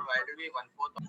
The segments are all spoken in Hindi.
why do we 1/4 of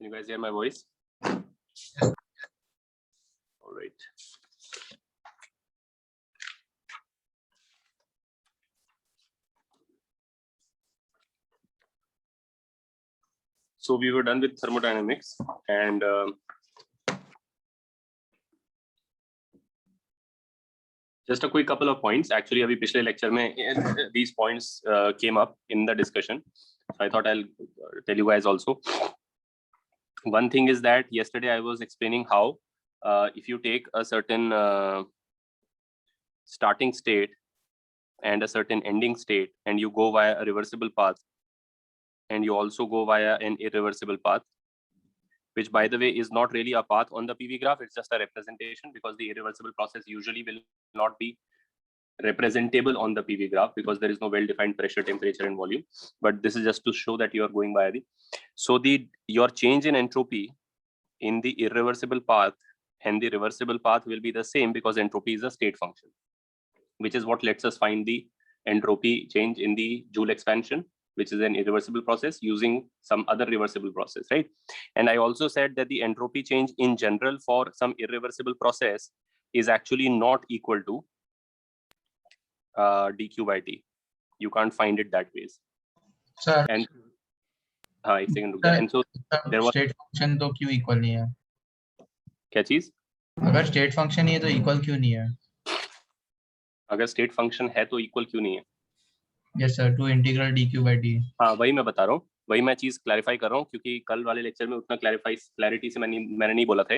Can you guys hear my voice? All right. So we were done with thermodynamics, and just a quick couple of points. Actually, अभी पिछले lecture में these points came up in the discussion. So I thought I'll tell you guys also. One thing is that yesterday I was explaining how if you take a certain starting state and a certain ending state, and you go via a reversible path, and you also go via an irreversible path, which by the way is not really a path on the PV graph, it's just a representation, because the irreversible process usually will not be representable on the PV graph because there is no well-defined pressure, temperature and volume, but this is just to show that you are going by the, so your change in entropy in the irreversible path and the reversible path will be the same, because entropy is a state function, which is what lets us find the entropy change in the Joule expansion, which is an irreversible process using some other reversible process, right? And I also said that the entropy change in general for some irreversible process is actually not equal to dq by t. You can't find it that ways. Sir, and एक second रुक जा. And so there was state function तो क्यों इक्वल नहीं है? क्या चीज? अगर स्टेट फंक्शन ही है तो इक्वल क्यों नहीं है? अगर स्टेट फंक्शन है तो इक्वल क्यों नहीं है? Yes sir, to integral dq by t. हाँ, वही मैं बता रहा हूँ, वही मैं चीज क्लैरिफाई कर रहा हूँ, क्योंकि कल वाले लेक्चर में उतना क्लैरिटी से मैंने नहीं बोला था.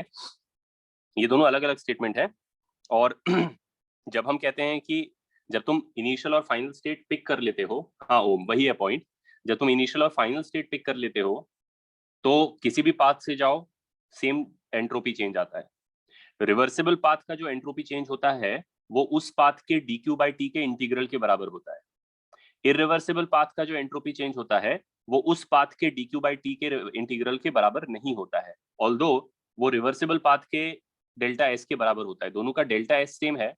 ये दोनों अलग अलग स्टेटमेंट है. और जब हम कहते हैं कि जब तुम इनिशियल और फाइनल स्टेट पिक कर लेते हो, हाँ ओम वही है पॉइंट, जब तुम इनिशियल और फाइनल स्टेट पिक कर लेते हो तो किसी भी पाथ से जाओ सेम एंट्रोपी चेंज आता है. रिवर्सिबल पाथ का जो एंट्रोपी चेंज होता है वो उस पाथ के dq by t के इंटीग्रल के बराबर होता है. इररिवर्सिबल पाथ का जो एंट्रोपी चेंज होता है वो उस पाथ के dq by t के इंटीग्रल के बराबर नहीं होता है, ऑल्दो वो रिवर्सिबल पाथ के डेल्टा एस के बराबर होता है. दोनों का डेल्टा एस सेम है,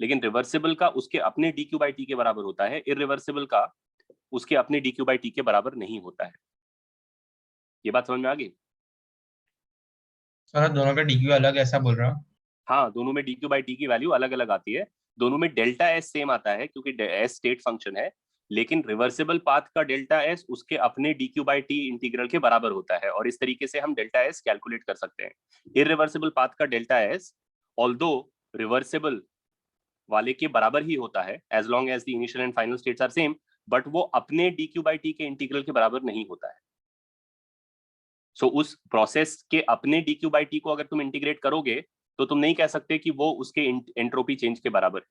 लेकिन रिवर्सिबल का उसके अपने dq by t के बराबर होता है, इररिवर्सिबल का उसके अपने dq by t के बराबर नहीं होता है. ये बात समझ में आ गई? सर दोनों का dq अलग ऐसा बोल रहा हूँ? हाँ, दोनों में dq by t की वैल्यू अलग अलग आती है. दोनों में डेल्टा एस सेम आता है क्योंकि एस स्टेट फंक्शन है, लेकिन रिवर्सिबल पाथ का डेल्टा एस उसके अपने dq by t इंटीग्रल के बराबर होता है, और इस तरीके से हम डेल्टा एस कैलकुलेट कर सकते हैं. इररिवर्सिबल पाथ का डेल्टा एस ऑल्दो रिवर्सिबल वाले के बराबर ही होता है as long as the initial and final states are same, but वो अपने dq by t के इंटीग्रल के बराबर नहीं होता है. सो उस प्रोसेस के अपने dq by t को अगर तुम इंटीग्रेट करोगे तो तुम नहीं कह सकते कि वो उसके एंट्रोपी चेंज के बराबर है.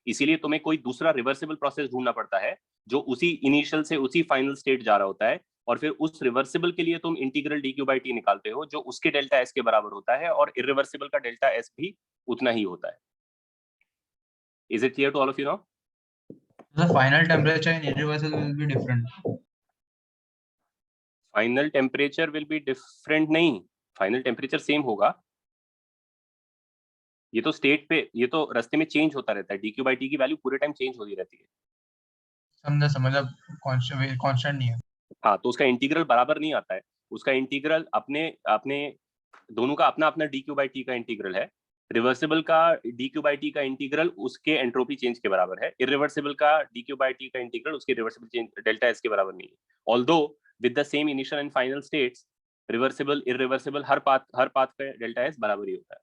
इसीलिए तुम्हें कोई दूसरा रिवर्सिबल प्रोसेस ढूंढना पड़ता है जो उसी इनिशियल से उसी फाइनल स्टेट जा रहा होता है, और फिर उस रिवर्सिबल के लिए तुम इंटीग्रल dq by t निकालते हो जो उसके डेल्टा एस के बराबर होता है, और इररिवर्सिबल का डेल्टा एस भी उतना ही होता है. Is it clear to all of you now? The final temperature in irreversible will be different. Final temperature will be different नहीं, फाइनल टेम्परेचर सेम होगा. ये तो स्टेट पे, ये तो रास्ते में चेंज होता रहता है. dq by t की वैल्यू पूरे टाइम चेंज होती रहती है. समझा, कांस्टेंट नहीं है. हाँ, तो उसका इंटीग्रल बराबर नहीं आता है. उसका इंटीग्रल अपने दोनों का अपना अपना dq by t का इंटीग्रल है. रिवर्सिबल का dq by t का इंटीग्रल उसके एंट्रोपी चेंज के बराबर है. इररिवर्सिबल का dq by t का इंटीग्रल उसके रिवर्सिबल चेंज डेल्टा एस के बराबर नहीं है. Although with the same initial and final states, reversible irreversible her path का डेल्टा एस बराबर ही होता है.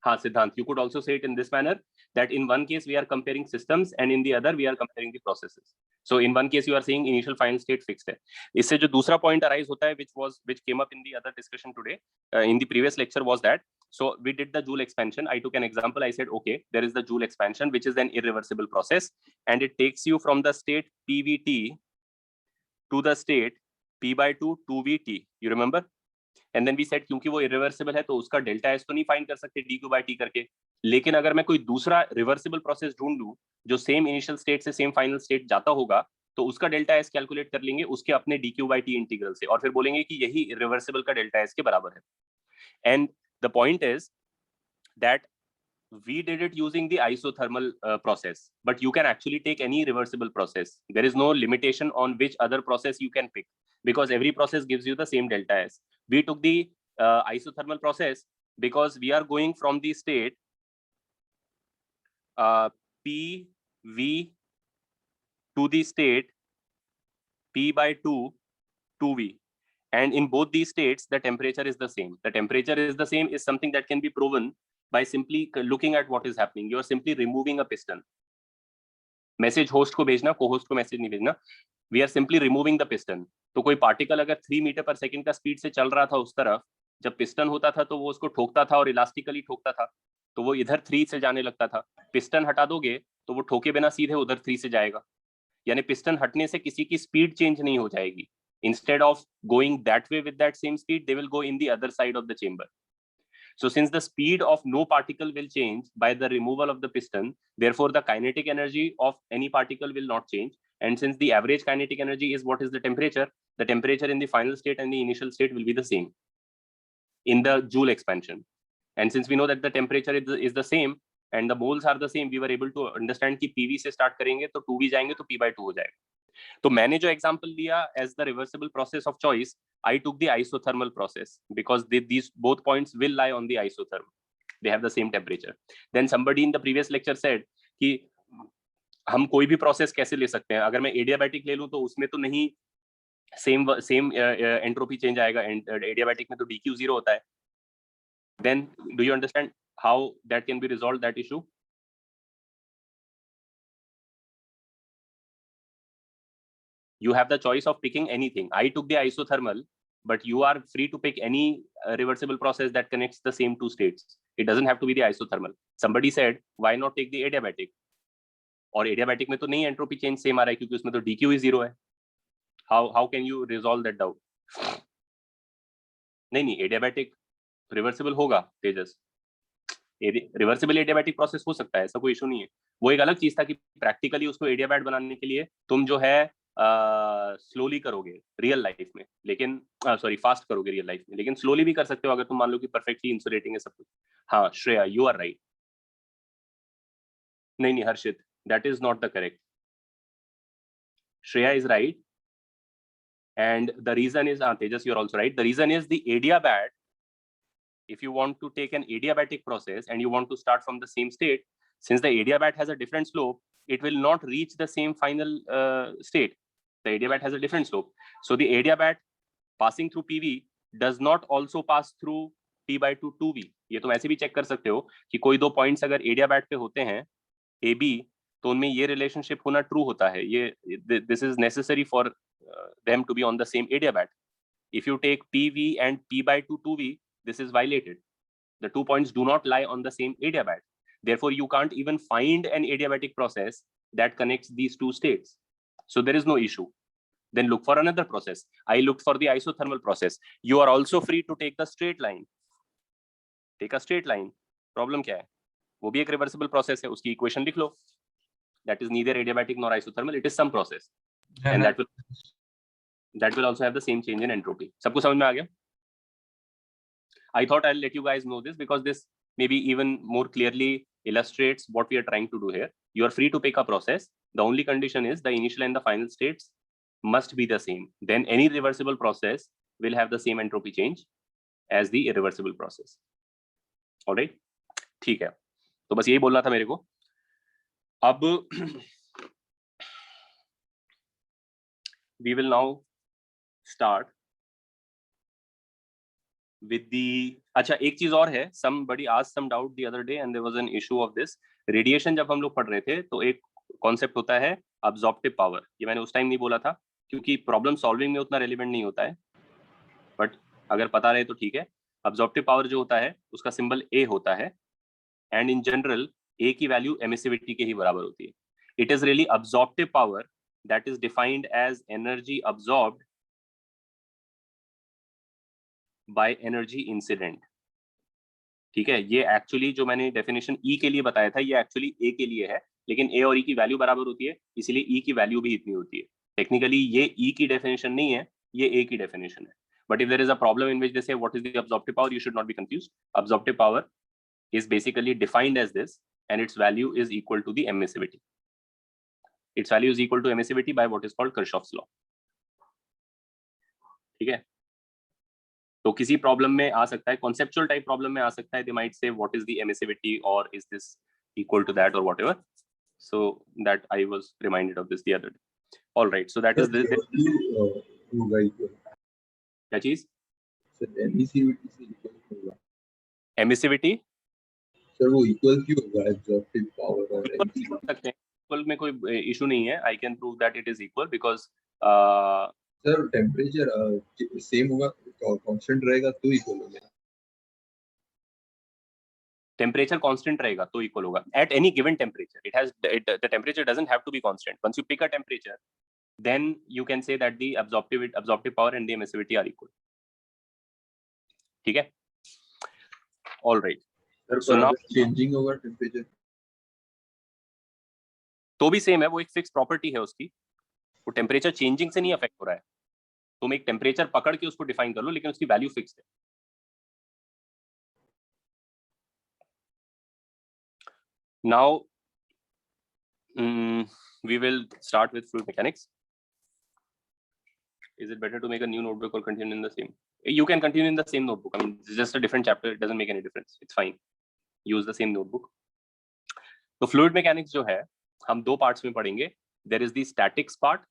हाँ सिद्धांत, you could also say it in this manner that in one case we are comparing systems and in the other we are comparing the processes. So in one case you are saying initial final state fixed है. इससे जो दूसरा point arise होता है which came up in the other discussion today in the previous lecture was that, so we did the Joule expansion. I took an example. I said okay, there is the Joule expansion which is an irreversible process and it takes you from the state PVT to the state P by 2 2VT. You remember? And then we said क्योंकि वो इरिवर्सिबल है तो उसका डेल्टा एस तो नहीं फाइंड कर सकते dq by t करके, लेकिन अगर मैं कोई दूसरा रिवर्सिबल प्रोसेस ढूंढ लूं जो सेम इनिशियल स्टेट से सेम फाइनल स्टेट जाता होगा तो उसका डेल्टा एस कैलकुलेट कर लेंगे उसके अपने dq by t इंटीग्रल से, और फिर बोलेंगे कि यही रिवर्सिबल का डेल्टा एस के बराबर है. And the point is that we did it using the isothermal process, but you can actually take any reversible process. There is no limitation on which other process you can pick. because every process gives you the same delta S. We took the isothermal process because we are going from the state PV to the state P by 2 2V. And in both these states, the temperature is the same. The temperature is the same is something that can be proven by simply looking at what is happening. You are simply removing a piston. Message host को भेजना, co-host को message नहीं भेजना. We are simply removing the piston. तो कोई पार्टिकल अगर 3 मीटर पर सेकंड का स्पीड से चल रहा था उस तरफ, जब पिस्टन होता था तो वो उसको ठोकता था और इलास्टिकली ठोकता था, तो वो इधर 3 से जाने लगता था. पिस्टन हटा दोगे तो वो ठोके बिना सीधे उधर 3 से जाएगा. यानी पिस्टन हटने से किसी की स्पीड चेंज नहीं हो जाएगी. Instead of going that way with that same speed, they will go in the other side of the chamber. So since the speed of no particle will change by the removal of the piston, therefore the kinetic energy of any particle will not change. And since the average kinetic energy is what is the temperature in the final state and the initial state will be the same in the Joule expansion. And since we know that the temperature is the same and the moles are the same, we were able to understand कि PV से start करेंगे तो 2V जाएंगे तो P by 2 हो जाएगा. तो मैंने जो एग्जांपल दिया as the reversible process of choice, I took the isothermal process because these both points will lie on the isotherm. They have the same temperature. Then somebody in the previous lecture said कि हम कोई भी प्रोसेस कैसे ले सकते हैं. अगर मैं एडियाबैटिक ले लूं तो उसमें तो नहीं सेम एंट्रोपी चेंज आएगा. एडियाबैटिक में तो dq 0 होता है. Then do you understand how that can be resolved, that issue? You have the choice of picking anything. I took the isothermal, but you are free to pick any reversible process that connects the same two states. It doesn't have to be the isothermal. Somebody said, why not take the adiabatic? और adiabatic में तो नहीं entropy change same आ रहा है क्योंकि उसमें तो dq ही 0 है. How can you resolve that doubt? नहीं adiabatic reversible होगा तेजस. रिवर्सिबल एडियाबैटिक प्रोसेस हो सकता है, ऐसा कोई इशू नहीं है. वो एक अलग चीज था कि प्रैक्टिकली उसको एडियाबैट बनाने के लिए तुम जो है स्लोली करोगे रियल लाइफ में, लेकिन सॉरी फास्ट करोगे रियल लाइफ में, लेकिन स्लोली भी कर सकते हो अगर तुम मान लो कि परफेक्टली इंसुलेटिंग है सब कुछ. हाँ श्रेया, यू आर राइट. नहीं Harshit, that is not the correct. Shreya is right and the reason is Tejas, you're also right. The reason is the adiabat, if you want to take an adiabatic process and you want to start from the same state, since the adiabat has a different slope, it will not reach the same final state. The adiabat has a different slope. So the adiabat passing through PV does not also pass through P by 2 2V. ये तुम ऐसे भी चेक कर सकते हो कि कोई दो पॉइंट्स अगर adiabat पे होते हैं AB, तो उनमें ये रिलेशनशिप होना ट्रू होता है. ये this is necessary for them to be on the same adiabat. If you take PV and P by 2 2V, this is violated. The 2 points do not lie on the same adiabat. Therefore, you can't even find an adiabatic process that connects these two states. So there is no issue. Then look for another process. I looked for the isothermal process. You are also free to take the straight line. Take a straight line. Problem क्या है? वो भी एक reversible process है. उसकी equation लिख लो. That is neither adiabatic nor isothermal. It is some process, and that will also have the same change in entropy. सबको समझ में आ गया? I thought I'll let you guys know this because this maybe even more clearly illustrates what we are trying to do here. You are free to pick a process. The only condition is the initial and the final states must be the same. Then any reversible process will have the same entropy change as the irreversible process. All right? ठीक है. तो बस यही बोलना था मेरे को. अब we will now start with the. अच्छा एक चीज और है. Somebody asked some doubt the other day and there was an issue of this. Radiation जब हम लोग पढ़ रहे थे तो एक कॉन्सेप्ट होता है absorptive power. ये मैंने उस टाइम नहीं बोला था क्योंकि प्रॉब्लम सॉल्विंग में उतना रेलिवेंट नहीं होता है, बट अगर पता रहे तो ठीक है. absorptive power जो होता है उसका सिंबल A होता है एंड इन जनरल A की वैल्यू एमिसिविटी के ही बराबर होती है. It is really absorptive power that is defined as energy absorbed by energy incident. ठीक है. ये एक्चुअली जो मैंने डेफिनेशन E के लिए बताया था ये एक्चुअली A के लिए है, लेकिन A और E की वैल्यू बराबर होती है इसलिए E की वैल्यू भी इतनी होती है. टेक्निकली ये E की डेफिनेशन नहीं है, ये A की डेफिनेशन है. But if there is a problem in which they say what is the absorptive power, you should not be confused. Absorptive power is basically defined as this and its value is equal to the emissivity. Its value is equal to emissivity by what is called Kirchhoff's law. ठीक है, तो किसी प्रॉब्लम में आ सकता है, कॉन्सेप्चुअल टाइप प्रॉब्लम में आ सकता है, they might say what is the emissivity और is this equal to that और whatever, so that I was reminded of this the other day. All right, so that is this. क्या चीज? एमिसिविटी से इक्वल होगा एमिसिविटी सर, वो इक्वल क्यों होगा एब्जॉर्प्टिव पावर और सकते हैं, इक्वल में कोई इशू नहीं है, I can prove that it is equal because sir temperature same होगा, कांस्टेंट रहेगा तो इक्वल होगा। टेम्परेचर कांस्टेंट रहेगा तो इक्वल होगा at any given temperature, it has the temperature doesn't have to be constant, once you pick a temperature then you can say that the absorptive power and the emissivity are equal. ठीक है, all right. So now changing होगा टेम्परेचर तो भी सेम है, वो एक फिक्स प्रॉपर्टी है उसकी, वो टेम्परेचर चेंजिंग से नहीं अफेक्ट हो रहा है, तुम एक टेम्परेचर पकड़ के उसको डिफाइन कर लो लेकिन उसकी वैल्यू फिक्स है। Now we will start with fluid mechanics. Is it better to make a new notebook or continue in the same? You can continue in the same notebook. I mean, it's just a different chapter. It doesn't make any difference. It's fine. Use the same notebook. तो fluid mechanics जो है हम दो parts में पढ़ेंगे. There is the statics part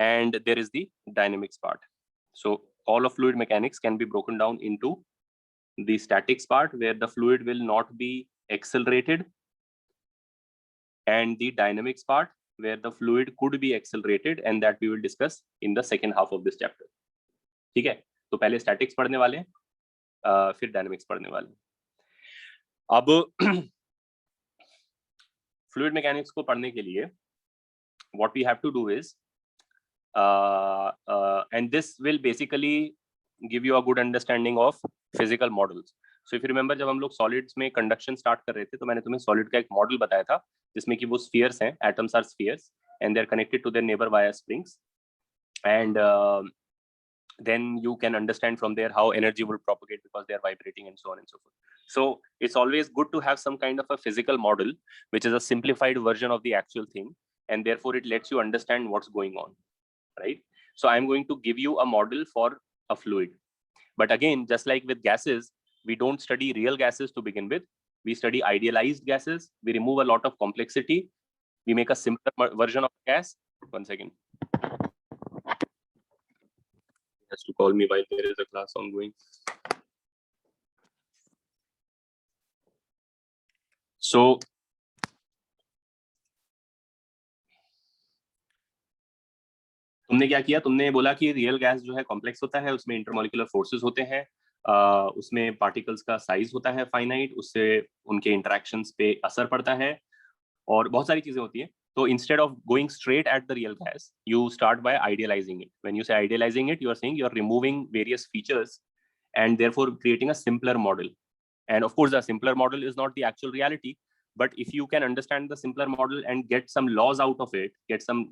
and there is the dynamics part. So all of fluid mechanics can be broken down into the statics part where the fluid will not be accelerated and the dynamics part where the fluid could be accelerated and that we will discuss in the second half of this chapter. ठीक है, तो पहले statics पढ़ने वाले हैं, फिर dynamics पढ़ने वाले हैं। अब fluid mechanics को पढ़ने के लिए what we have to do is and this will basically give you a good understanding of physical models. So if you remember जब हम लोग solids में conduction start कर रहे थे तो मैंने तुम्हें solid का एक model बताया था जिसमें कि वो spheres हैं, atoms are spheres and they're connected to their neighbor via springs and then you can understand from there how energy will propagate because they are vibrating and so on and so forth. So it's always good to have some kind of a physical model which is a simplified version of the actual thing and therefore it lets you understand what's going on, right? So I'm going to give you a model for a fluid, but again just like with gases, we don't study real gases to begin with, we study idealized gases, we remove a lot of complexity, we make a simpler version of gas. One second, he has to call me while there is a class ongoing. So तुमने क्या किया, तुमने बोला कि रियल गैस जो है कॉम्प्लेक्स होता है, उसमें इंटरमॉलिक्यूलर फोर्सेस होते हैं, उसमें पार्टिकल्स का साइज होता है फाइनाइट, उससे उनके इंटरेक्शंस पे असर पड़ता है और बहुत सारी चीजें होती हैं. तो instead of going straight at the real gas, you start by idealizing it. When you say idealizing it, you are saying you are removing various features and therefore creating a simpler model. And of course, the simpler model is not the actual reality, but if you can understand the simpler model and get some laws out of it, get some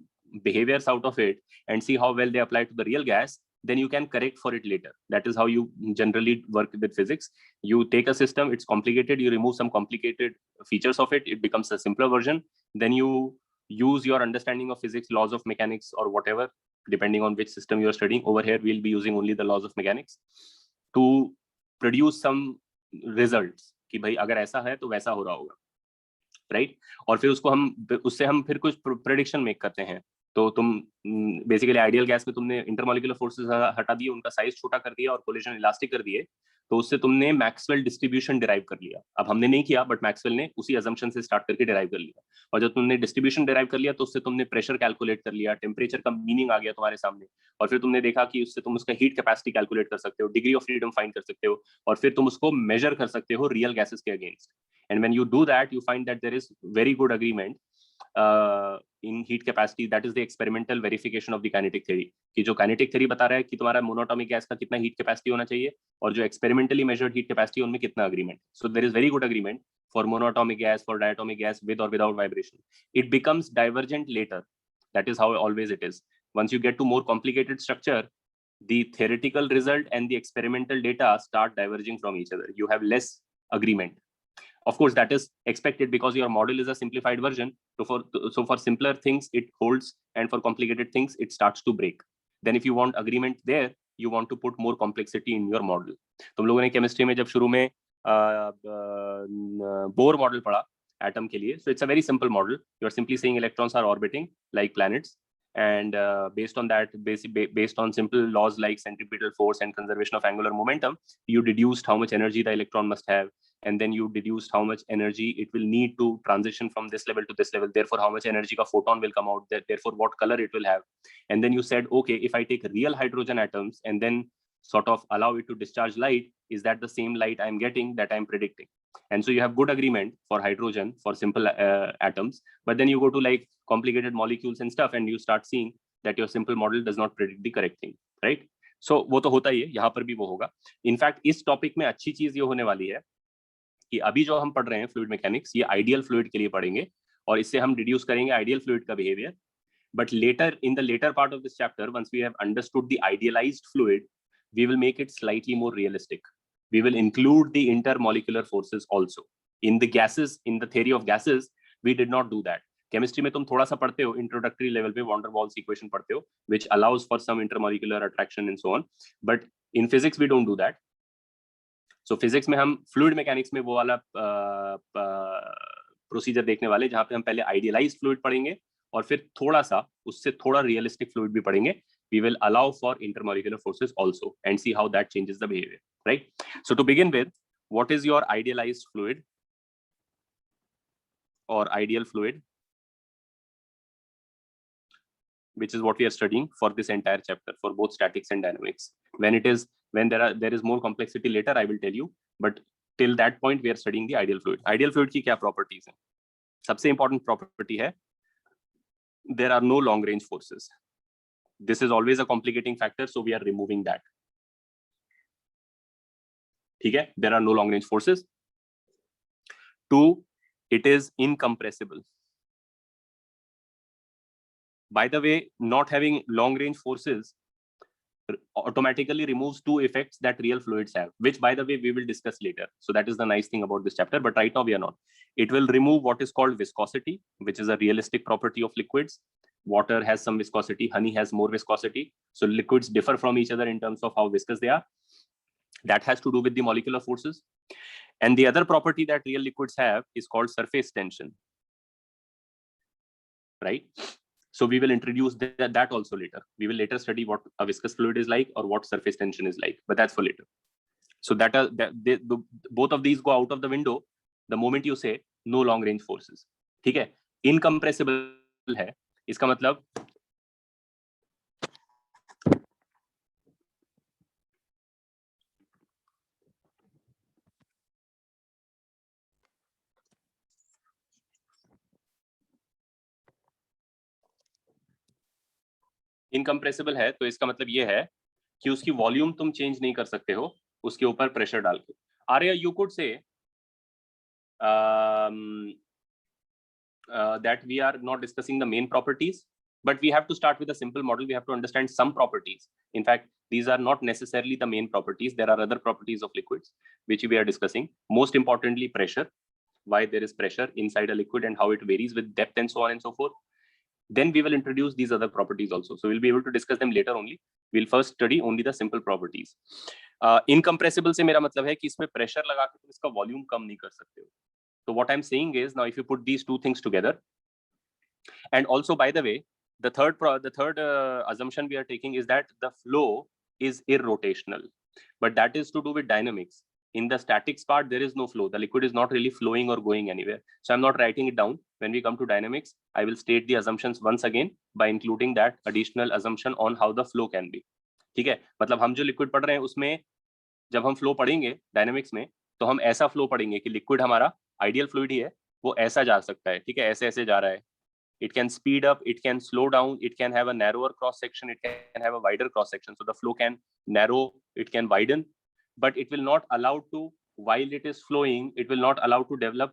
behaviors out of it and see how well they apply to the real gas, then you can correct for it later. That is how you generally work with physics. You take a system, it's complicated, you remove some complicated features of it, it becomes a simpler version. Then you use your understanding of physics, laws of mechanics or whatever, depending on which system you're studying. Over here, we'll be using only the laws of mechanics to produce some results कि भाई अगर ऐसा है तो वैसा हो रहा होगा, राइट? और फिर उससे हम फिर कुछ प्रेडिक्शन मेक करते हैं. तो तुम बेसिकली आइडियल गैस में तुमने इंटरमॉलिक्यूलर फोर्सेस हटा दिए, उनका साइज छोटा कर दिया और कोलिजन इलास्टिक कर दिए, तो उससे तुमने मैक्सवेल डिस्ट्रीब्यूशन डिराइव कर लिया. अब हमने नहीं किया, बट मैक्सवेल ने उसी अजम्पशन से स्टार्ट करके डिराइव कर लिया. और जब तुमने डिस्ट्रीब्यूशन डिराइव कर लिया तो उससे तुमने प्रेशर कैलकुलेट कर लिया, टेम्परेचर का मीनिंग आ गया तुम्हारे सामने, और फिर तुमने देखा कि उससे तुम उसका हीट कैपेसिटी कैलकुलेट कर सकते हो, डिग्री ऑफ फ्रीडम फाइंड कर सकते हो, और फिर तुम उसको मेजर कर सकते हो रियल गैसेस के against. And when you do that, you find that there is very good agreement in heat capacity. That is the experimental verification of the kinetic theory. कि जो kinetic theory बता रहा है कि तुम्हारा monatomic gas का कितना heat capacity होना चाहिए और जो experimentally measured heat capacity उनमें कितना agreement. So there is very good agreement for monatomic gas, for diatomic gas, with or without vibration. It becomes divergent later. That is how always it is. Once you get to more complicated structure, the theoretical result and the experimental data start diverging from each other. You have less agreement. Of course, that is expected because your model is a simplified version. So for simpler things, it holds, and for complicated things, it starts to break. then if you want agreement there, you want to put more complexity in your model. तुम लोगों ने chemistry में जब शुरू में Bohr model पढ़ा atom के लिए, so it's a very simple model. You are simply saying electrons are orbiting like planets, and based on that, based on simple laws like centripetal force and conservation of angular momentum, you deduced how much energy the electron must have, and then you deduced how much energy it will need to transition from this level to this level, therefore how much energy ka photon will come out, therefore what color it will have. And then you said, okay, if I take real hydrogen atoms and then sort of allow it to discharge light, is that the same light I'm getting that I'm predicting? And so you have good agreement for hydrogen for simple atoms, but then you go to like complicated molecules and stuff, and you start seeing that your simple model does not predict the correct thing, right? So वो तो होता ही है, यहाँ पर भी वो होगा. इनफैक्ट इस टॉपिक में अच्छी चीज ये होने वाली है कि अभी जो हम पढ़ रहे हैं फ्लूइड मैकेनिक्स, ये आइडियल फ्लूइड के लिए पढ़ेंगे, और इससे हम डिड्यूस करेंगे आइडियल फ्लूइड का behaviour. But later, in the later part of this chapter, once we have understood the idealized fluid, we will make it slightly more realistic. We will include the intermolecular forces also. In the gases, in the theory of gases, we did not do that. Chemistry में तुम थोड़ा सा पढ़ते हो, introductory level पे van der Waals equation पढ़ते हो, which allows for some intermolecular attraction and so on. But in physics, we don't do that. So physics में हम fluid mechanics में वो वाला procedure देखने वाले, जहाँ पे हम पहले idealized fluid पढ़ेंगे और फिर थोड़ा सा उससे थोड़ा realistic fluid भी पढ़ेंगे. We will allow for intermolecular forces also and see how that changes the behavior, right? So to begin with, what is your idealized fluid or ideal fluid, which is what we are studying for this entire chapter for both statics and dynamics. When there is more complexity later, I will tell you, but till that point we are studying the ideal fluid. Ideal fluid की क्या properties हैं? सबसे important property है, there are no long range forces. This is always a complicating factor, so we are removing that. ठीक है? There are no long range forces. 2, it is incompressible. By the way, not having long range forces automatically removes 2 effects that real fluids have, which by the way we will discuss later. So that is the nice thing about this chapter, but right now we are not. It will remove what is called viscosity, which is a realistic property of liquids. Water has some viscosity, honey has more viscosity. So liquids differ from each other in terms of how viscous they are. That has to do with the molecular forces. And the other property that real liquids have is called surface tension, right? So we will introduce that also later. We will later study what a viscous fluid is like or what surface tension is like, but that's for later. So both of these go out of the window the moment you say no long range forces. ठीक है? Incompressible है, इसका मतलब इनकम्प्रेसिबल है, तो इसका मतलब ये है कि उसकी वॉल्यूम तुम चेंज नहीं कर सकते हो उसके ऊपर प्रेशर डाल के. Arya, you could say that we are not discussing the main properties, but we have to start with a simple model. We have to understand some properties. In fact, these are not necessarily the main properties. There are other properties of liquids which we are discussing. Most importantly, pressure, why there is pressure inside a liquid and how it varies with depth and so on and so forth. Then we will introduce these other properties also. So we'll be able to discuss them later only. We'll first study only the simple properties. Incompressible से मेरा मतलब है कि इसमें pressure लगा के तुम इसका volume कम नहीं कर सकते हो. So what I'm saying is, now if you put these 2 things together, and also by the way, the third assumption we are taking is that the flow is irrotational, but that is to do with dynamics. In the statics part, there is no flow. The liquid is not really flowing or going anywhere. So I'm not writing it down. When we come to dynamics, I will state the assumptions once again by including that additional assumption on how the flow can be. ठीक है? मतलब हम जो liquid पढ़ रहे हैं उसमें जब हम flow पढ़ेंगे dynamics में, तो हम ऐसा flow पढ़ेंगे कि liquid हमारा ideal fluid ही है, वो ऐसा जा सकता है. ठीक है? ऐसे ऐसे जा रहा है. It can speed up, it can slow down, it can have a narrower cross section, it can have a wider cross section. So the flow can narrow, it can widen, but it will not allow to, while it is flowing, it will not allow to develop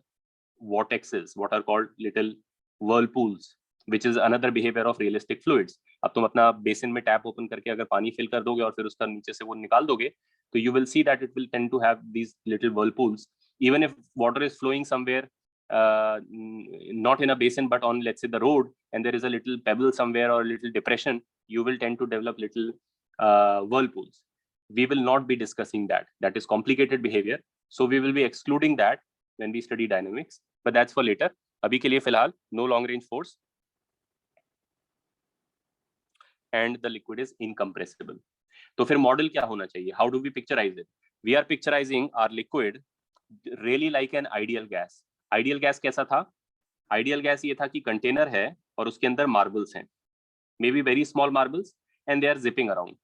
vortexes, what are called little whirlpools, which is another behavior of realistic fluids. अब तुम अपना बेसिन में टैप ओपन करके अगर पानी फिल कर दोगे और फिर उसका नीचे से वो निकाल दोगे, तो you will see that it will tend to have these little whirlpools. Even if water is flowing somewhere, not in a basin but on, let's say, the road, and there is a little pebble somewhere or a little depression, you will tend to develop little whirlpools. We will not be discussing that. That is complicated behavior. So we will be excluding that when we study dynamics, but that's for later. Abhi ke liye filhal, no long range force. And the liquid is incompressible. तो फिर मॉडल क्या होना चाहिए? How do we picturize it? We are picturizing our liquid really like an ideal gas. Ideal gas कैसा था? Ideal gas ये था कि कंटेनर है और उसके अंदर मार्बल्स हैं, maybe very small marbles, and they are zipping around,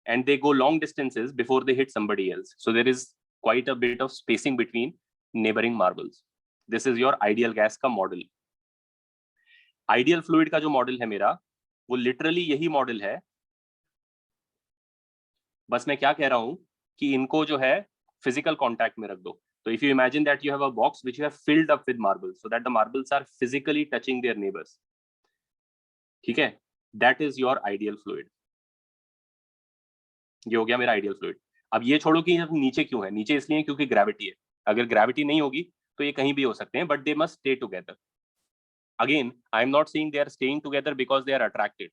and they go long distances before they hit somebody else. So there is quite a bit of spacing between neighboring marbles. This is your ideal gas का मॉडल. Ideal fluid का जो मॉडल है मेरा, वो लिटरली यही मॉडल है. बस मैं क्या कह रहा हूं कि इनको जो है फिजिकल कांटेक्ट में रख दो. So if you imagine that you have a box which you have filled up with marbles, so that the marbles are physically touching their neighbors. ठीक है? That is your ideal fluid. ये हो गया मेरा ideal fluid. अब ये छोड़ो कि नीचे क्यों है? नीचे इसलिए क्योंकि ग्रेविटी है. अगर ग्रेविटी नहीं होगी तो ये कहीं भी हो सकते हैं, but they must stay together. Again, I am not saying they are staying together because they are attracted,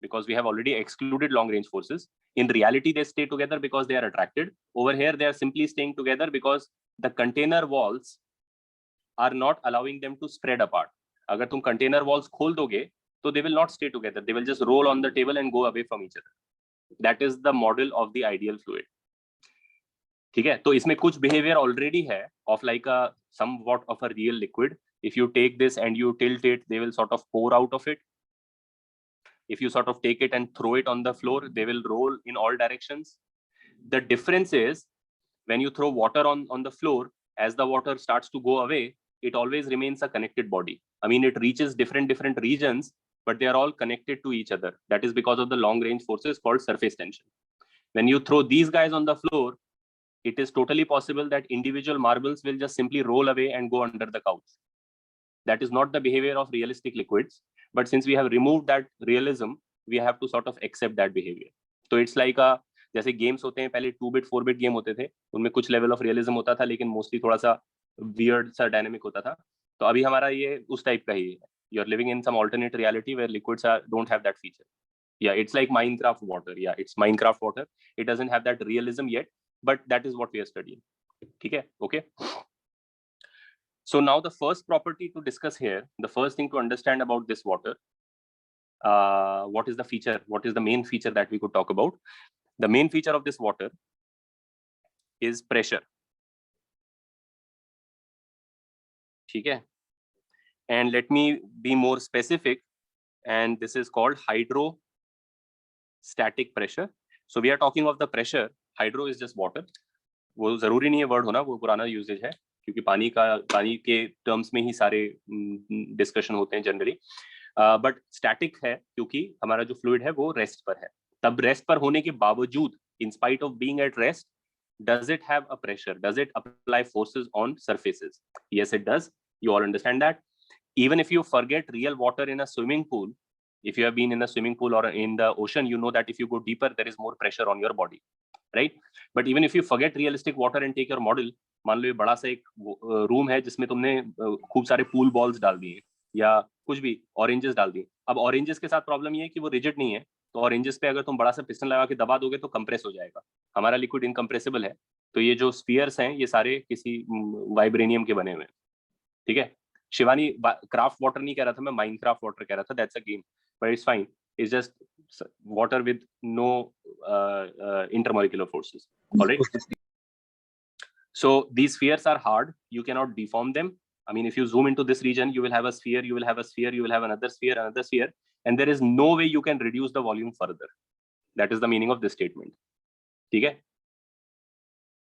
because we have already excluded long range forces. In reality, they stay together because they are attracted. Over here, they are simply staying together because the container walls are not allowing them to spread apart. अगर तुम container walls खोल दोगे, तो they will not stay together. They will just roll on the table and go away from each other. That is the model of the ideal fluid. ठीक है? तो इसमें कुछ behavior already है of like a somewhat of a real liquid. If you take this and you tilt it, they will sort of pour out of it. If you sort of take it and throw it on the floor, they will roll in all directions. The difference is when you throw water on the floor, as the water starts to go away, it always remains a connected body. I mean, it reaches different regions, but they are all connected to each other. That is because of the long range forces called surface tension. When you throw these guys on the floor, it is totally possible that individual marbles will just simply roll away and go under the couch. That is not the behavior of realistic liquids. But since we have removed that realism, we have to sort of accept that behavior. So it's like a, जैसे गेम्स होते हैं, पहले 2-bit 4-bit गेम होते थे, उनमें कुछ लेवल ऑफ रियलिज्म होता था, लेकिन मोस्टली थोड़ा सा वियर्ड सा डायनामिक होता था. तो अभी हमारा ये उस टाइप का ही है. You are living in some alternate reality where liquids are don't have that feature. Yeah, it's like Minecraft water. Yeah, it's Minecraft water. It doesn't have that realism yet, but that is what we are studying. ठीक है? Okay. So now the first property to discuss here, the first thing to understand about this water, what is the feature? What is the main feature that we could talk about? The main feature of this water is pressure. ठीक है? And let me be more specific, and this is called hydrostatic pressure. So we are talking of the pressure. Hydro is just water. वो जरूरी नहीं है वर्ड होना, वो पुराना यूजेज है, क्योंकि पानी के टर्म्स में ही सारे डिस्कशन होते हैं जनरली. बट स्टैटिक है क्योंकि हमारा जो फ्लूइड है वो रेस्ट पर है. तब रेस्ट पर होने के बावजूद, in spite of being at rest, does it have a pressure? Does it apply forces on surfaces? Yes, it does. You all understand that. Even if you forget real water in a swimming pool, if you have been in a swimming pool or in the ocean, you know that if you go deeper, there is more pressure on your body, right? But even if you forget realistic water and take your model, मान लो ये बड़ा सा एक रूम है जिसमें तुमने खूब सारे पूल बॉल्स डाल दिए या कुछ भी ऑरेंजेस डाल दिए. अब ऑरेंजेस के साथ प्रॉब्लम ये है कि वो रिजिड नहीं है, तो ऑरेंजेस पे अगर तुम बड़ा सा पिस्टन लगा के दबा दोगे तो कंप्रेस हो जाएगा. हमारा लिक्विड इनकम्प्रेसिबल है, तो ये जो स्फीयर्स हैं ये सारे किसी वाइब्रेनियम के बने हुए हैं. ठीक है? शिवानी क्राफ्ट वाटर नहीं कह रहा था मैं, माइनक्राफ्ट वाटर कह रहा था. That's a game, but it's fine. It's just water with no intermolecular forces. All right. So these spheres are hard. You cannot deform them. I mean, if you zoom into this region, you will have a sphere, you will have a sphere, you will have another sphere, and there is no way you can reduce the volume further. That is the meaning of this statement. ठीक है?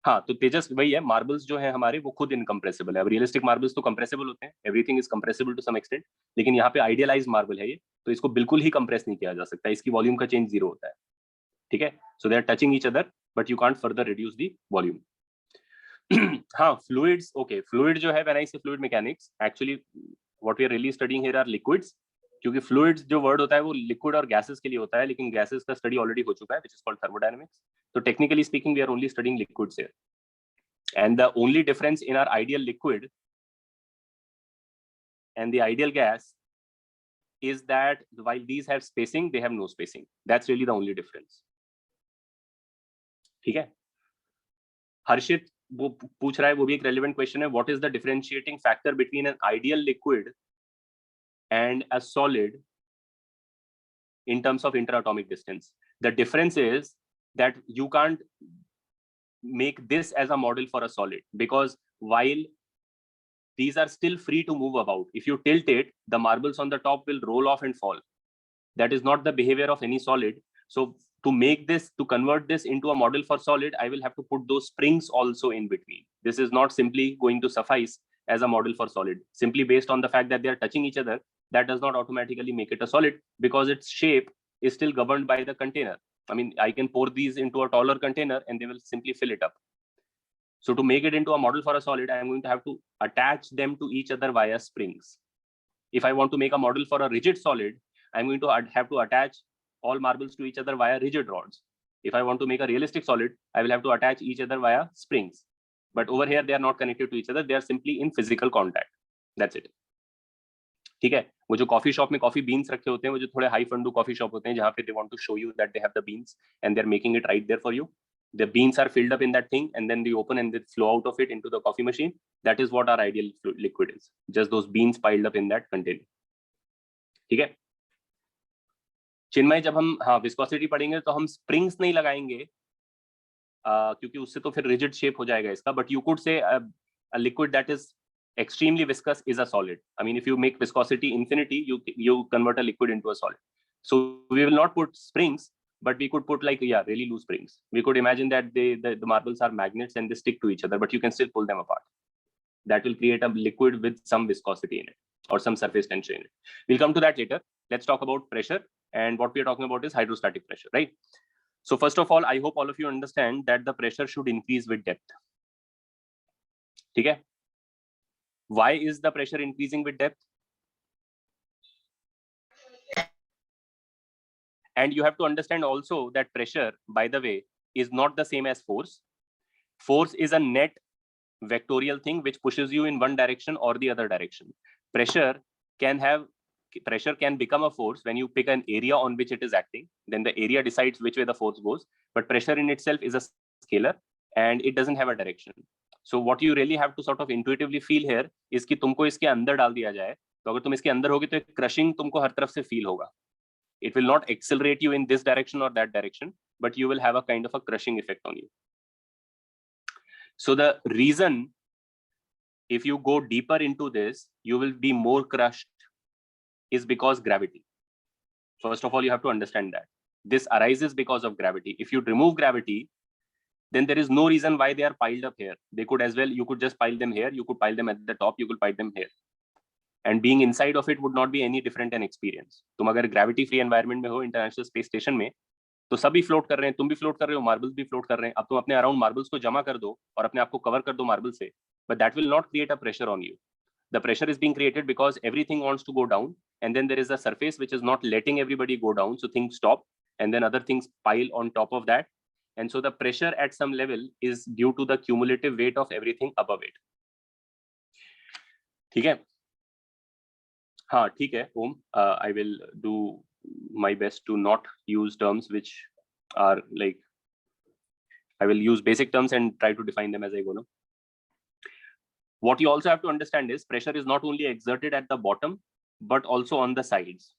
हाँ, तो तेजस वही है, मार्बल्स जो है हमारे वो खुद इनकम्प्रेसिबल है. अब रियलिस्टिक मार्बल्स तो कंप्रेसिबल होते हैं, everything is compressible to some extent, लेकिन यहाँ पे आइडियलाइज्ड मार्बल है ये, तो इसको बिल्कुल ही कंप्रेस नहीं किया जा सकता. इसकी वॉल्यूम का चेंज 0 होता है. ठीक है? So they are touching each other, but you can't further reduce the volume. हाँ, फ्लूइड्स. ओके, फ्लूइड जो है, when I say fluid mechanics, actually what we are really studying here are liquids, क्योंकि फ्लूइड्स जो वर्ड होता है वो लिक्विड और गैसेस के लिए होता है, लेकिन गैसेस का स्टडी ऑलरेडी हो चुका है, व्हिच इज कॉल्ड थर्मोडायनामिक्स. तो technically speaking we are only studying liquids here. And the only difference in our ideal liquid and the ideal gas is that while these have spacing, they have no spacing. That's really the only difference. ठीक है? हर्षित वो पूछ रहा है, वो भी एक relevant question है. What is the differentiating factor between an ideal liquid and a solid in terms of interatomic distance? The difference is that you can't make this as a model for a solid, because while these are still free to move about, if you tilt it, the marbles on the top will roll off and fall. That is not the behavior of any solid. So to make this, to convert this into a model for solid, I will have to put those springs also in between. This is not simply going to suffice as a model for solid. Simply based on the fact that they are touching each other, that does not automatically make it a solid, because its shape is still governed by the container. I mean, I can pour these into a taller container and they will simply fill it up. So to make it into a model for a solid, I am going to have to attach them to each other via springs. If I want to make a model for a rigid solid, I'm going to have to attach all marbles to each other via rigid rods. If I want to make a realistic solid, I will have to attach each other via springs. But over here, they are not connected to each other. They are simply in physical contact. That's it. ठीक है? वो जो कॉफी शॉप में कॉफी बीन्स रखे होते हैं, वो जो थोड़े हाई फंडू कॉफी शॉप होते हैं, जहाँ पे they want to show you that they have the beans and they're making it right there for you. The beans are filled up in that thing and then they open and they flow out of it into the coffee machine. That is what our ideal liquid is. Just those beans piled up in that container. ठीक है? चिन्मय, जब हम विस्कोसिटी पढ़ेंगे तो हम स्प्रिंग्स नहीं लगाएंगे, क्योंकि उससे तो फिर रिजिड शेप हो जाएगा इसका. But you could say a liquid that is extremely viscous is a solid. I mean, if you make viscosity infinity, you convert a liquid into a solid. So we will not put springs, but we could put like really loose springs. We could imagine that the marbles are magnets and they stick to each other, but you can still pull them apart. That will create a liquid with some viscosity in it or some surface tension in it. We'll come to that later. Let's talk about pressure, and what we are talking about is hydrostatic pressure, right? So first of all, I hope all of you understand that the pressure should increase with depth. ठीक है? Why is the pressure increasing with depth? And you have to understand also that pressure, by the way, is not the same as force. Force is a net vectorial thing which pushes you in one direction or the other direction. Pressure can become a force when you pick an area on which it is acting. Then the area decides which way the force goes. But pressure in itself is a scalar and it doesn't have a direction. So what you really have to sort of intuitively feel here is कि तुमको इसके अंदर डाल दिया जाए, तो अगर तुम इसके अंदर होगे तो एक crushing तुमको हर तरफ से feel होगा. It will not accelerate you in this direction or that direction, but you will have a kind of a crushing effect on you. So the reason, if you go deeper into this, you will be more crushed, is because gravity. First of all, you have to understand that this arises because of gravity. If you remove gravity, then there is no reason why they are piled up here. They could as well, you could just pile them here, you could pile them at the top, you could pile them here. And being inside of it would not be any different an experience. तुम अगर gravity free environment में हो, international space station में, तो सभी float कर रहे हैं, तुम भी float कर रहे हो, marbles भी float कर रहे हैं. अब तुम अपने around marbles को जमा कर दो और अपने आप को cover कर दो marble से, but that will not create a pressure on you. The pressure is being created because everything wants to go down, and then there is a surface which is not letting everybody go down, so things stop, and then other things pile on top of that. And so the pressure at some level is due to the cumulative weight of everything above it. ठीक है? हाँ, ठीक है, Om. I will do my best to not use terms which are like, I will use basic terms and try to define them as I go now. What you also have to understand is pressure is not only exerted at the bottom, but also on the sides.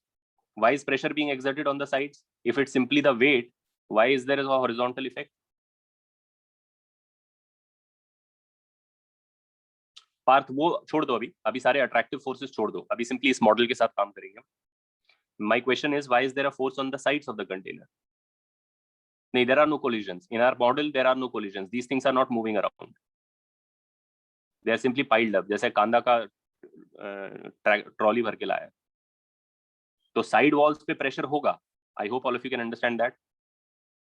Why is pressure being exerted on the sides? If it's simply the weight, why is there a horizontal effect? Partha वो छोड़ दो, अभी सारे attractive forces छोड़ दो, अभी simply इस मॉडल के साथ काम करेंगे. My question is, why is there a force on the sides of the container? No, there are no collisions. In our model, there are no collisions. These things are not moving around. They are simply piled up. जैसे कांदा का ट्रॉली भर के लाया, तो साइड वॉल्स पे प्रेशर होगा. I hope all of you can understand that.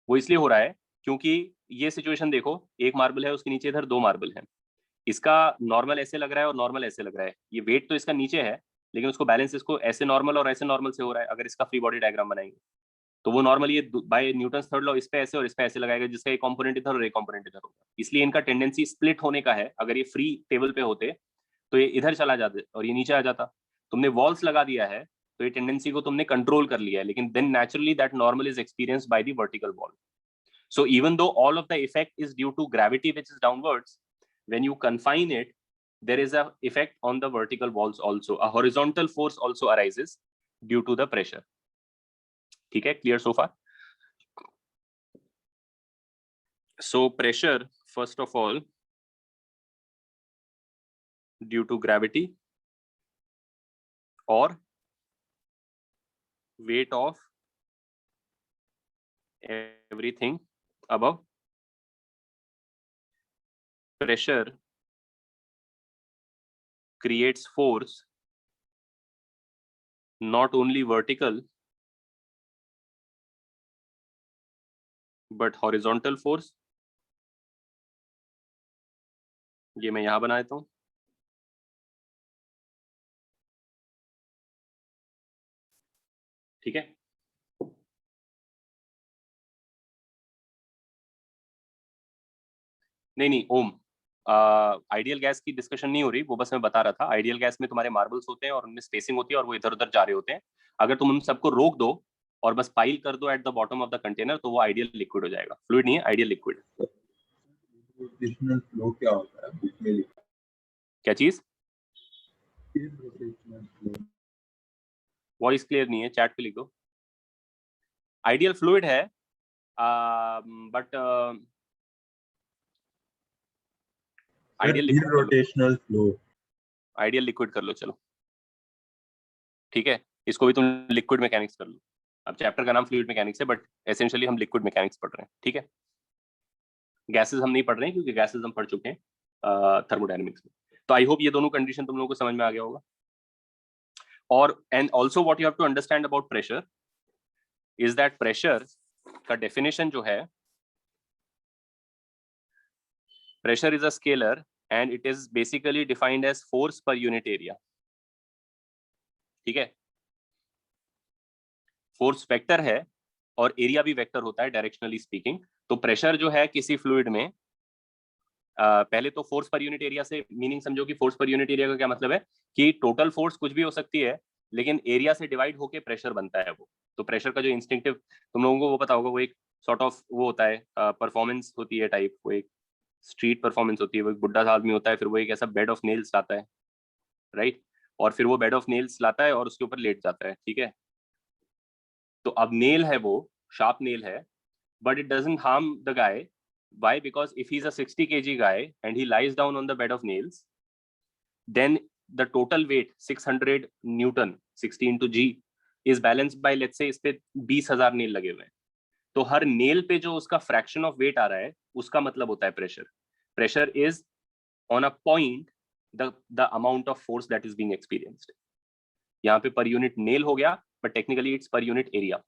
वो इसलिए हो रहा है क्योंकि ये सिचुएशन देखो, एक मार्बल है, उसके नीचे इधर दो मार्बल हैं. इसका नॉर्मल ऐसे लग रहा है और नॉर्मल ऐसे लग रहा है. ये वेट तो इसका नीचे है, लेकिन उसको बैलेंस इसको ऐसे नॉर्मल और ऐसे नॉर्मल से हो रहा है. अगर इसका फ्री बॉडी डायग्राम बनाएंगे तो वो नॉर्मल ये बाय न्यूटन्स थर्ड लॉ इस पे ऐसे और इस पे ऐसे लगाएगा, जिसका एक कंपोनेंट इधर और एक कंपोनेंट इधर होगा. इसलिए इनका टेंडेंसी स्प्लिट होने का है. अगर ये फ्री टेबल पे होते तो ये इधर चला जाता और ये नीचे आ जाता. तुमने वॉल्स लगा दिया है तो ये टेंडेंसी को तुमने कंट्रोल कर लिया है, लेकिन then naturally that normal is experienced by the vertical wall. So even though all of the effect is due to gravity which is downwards, when you confine it, there is a effect on the vertical walls also. A horizontal force also arises due to the pressure. ठीक है, clear so far? So pressure, first of all, due to gravity or weight of everything above. Pressure creates force not only vertical but horizontal force. ये मैं यहां बना देता हूं. ठीक है, नहीं ओम, आइडियल गैस की डिस्कशन नहीं हो रही, वो बस मैं बता रहा था. आइडियल गैस में तुम्हारे मार्बल्स होते हैं और उनमें स्पेसिंग होती है और वो इधर उधर जा रहे होते हैं. अगर तुम उन सबको रोक दो और बस पाइल कर दो eight the bottom of the container, तो वो आइडियल लिक्विड हो जाएगा. फ्लूइड नहीं है, आइडियल लिक्विड. रोटेशनल फ्लो क्या होता है बुक में लिखा क्या चीज? है रोटेशनल फ्लो. वॉइस क्लियर नहीं है, चैट पे लिख दो. आइडियल फ्लूइड है, but ideal liquid rotational flow. Ideal liquid कर लो, चलो ठीक है. इसको भी तुम लिक्विड मैकेनिक्स कर लो. अब चैप्टर का नाम फ्लूइड मैकेनिक्स है, बट एसेंशियली हम लिक्विड मैकेनिक्स पढ़ रहे हैं. ठीक है, गैसेस हम नहीं पढ़ रहे हैं क्योंकि गैसेस हम पढ़ चुके हैं थर्मोडायनेमिक्स में. तो आई होप ये दोनों कंडीशन तुम लोगों को समझ में आ गया होगा. और and also what you have to understand about pressure is that pressure का डेफिनेशन जो है, pressure is a scalar and it is basically defined as force per unit area. ठीक है, फोर्स वेक्टर है और एरिया भी वेक्टर होता है डायरेक्शनली स्पीकिंग. तो प्रेशर जो है किसी फ्लूइड में, पहले तो फोर्स पर यूनिट एरिया से मीनिंग समझो कि फोर्स पर यूनिट एरिया का क्या मतलब है कि टोटल फोर्स कुछ भी हो सकती है, लेकिन एरिया से डिवाइड होके प्रेशर बनता है वो. तो प्रेशर का जो इंस्टिंक्टिव तुम लोगों को वो पता होगा, वो एक सॉर्ट ऑफ वो होता है, परफॉर्मेंस होती है टाइप, वो एक स्ट्रीट परफॉर्मेंस होती है. वो एक बुढ़ा सा आदमी होता है, फिर वो एक ऐसा बेड ऑफ नेल्स लाता है, राइट, और फिर वो बेड ऑफ नेल्स लाता है और उसके ऊपर लेट जाता है. ठीक है, तो अब नेल है, वो शार्प नेल है, but it doesn't harm the guy. Why? Because if he's a 60 kg guy and he lies down on the bed of nails, then the total weight 600 Newton, 60 into G, is balanced by, let's say, इस पे 20,000 नेल लगे हुए हैं. तो हर नेल पे जो उसका फ्रैक्शन ऑफ वेट आ रहा है, उसका मतलब होता है pressure. Pressure is on a point the amount of force that is being experienced. यहाँ पे पर यूनिट नेल हो गया, but technically it's per unit area.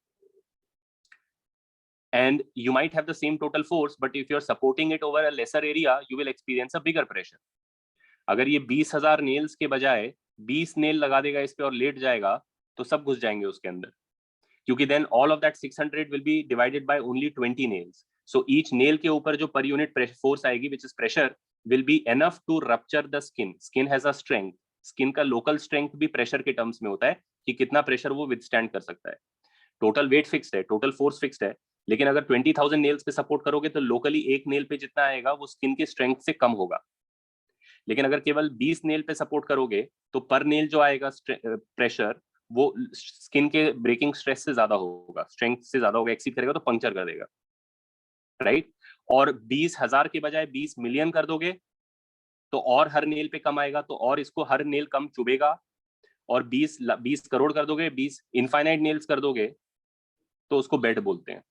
And you might have the same total force, but if you're supporting it over a lesser area, you will experience a bigger pressure. अगर ये 20,000 नेल्स के बजाय 20 नेल लगा देगा इस पे और लेट जाएगा, तो सब घुस जाएंगे उसके अंदर, क्योंकि then all of that 600 will be divided by only 20 nails. So each nail के ऊपर जो per unit force आएगी, which is pressure, will be enough to rupture the skin. Skin has a strength. Skin का local strength भी pressure के terms में होता है कि कितना pressure वो withstand कर सकता है. टोटल वेट फिक्स्ड है, टोटल फोर्स फिक्स्ड है, लेकिन अगर 20,000 नेल्स पे सपोर्ट करोगे तो लोकली एक नेल पे जितना आएगा वो स्किन की स्ट्रेंथ से कम होगा. लेकिन अगर केवल 20 नेल पे सपोर्ट करोगे तो पर नेल जो आएगा प्रेशर, वो स्किन के ब्रेकिंग स्ट्रेस से ज्यादा होगा, स्ट्रेंथ से ज्यादा होगा, एक्सीड करेगा तो पंक्चर कर देगा, राइट. और 20,000 के बजाय 20 मिलियन कर दोगे तो और हर नेल पे कम आएगा, तो और इसको हर नेल कम चुभेगा. और 20 करोड़ कर दोगे, 20 इनफाइनाइट नेल्स कर दोगे, तो उसको बेड बोलते हैं,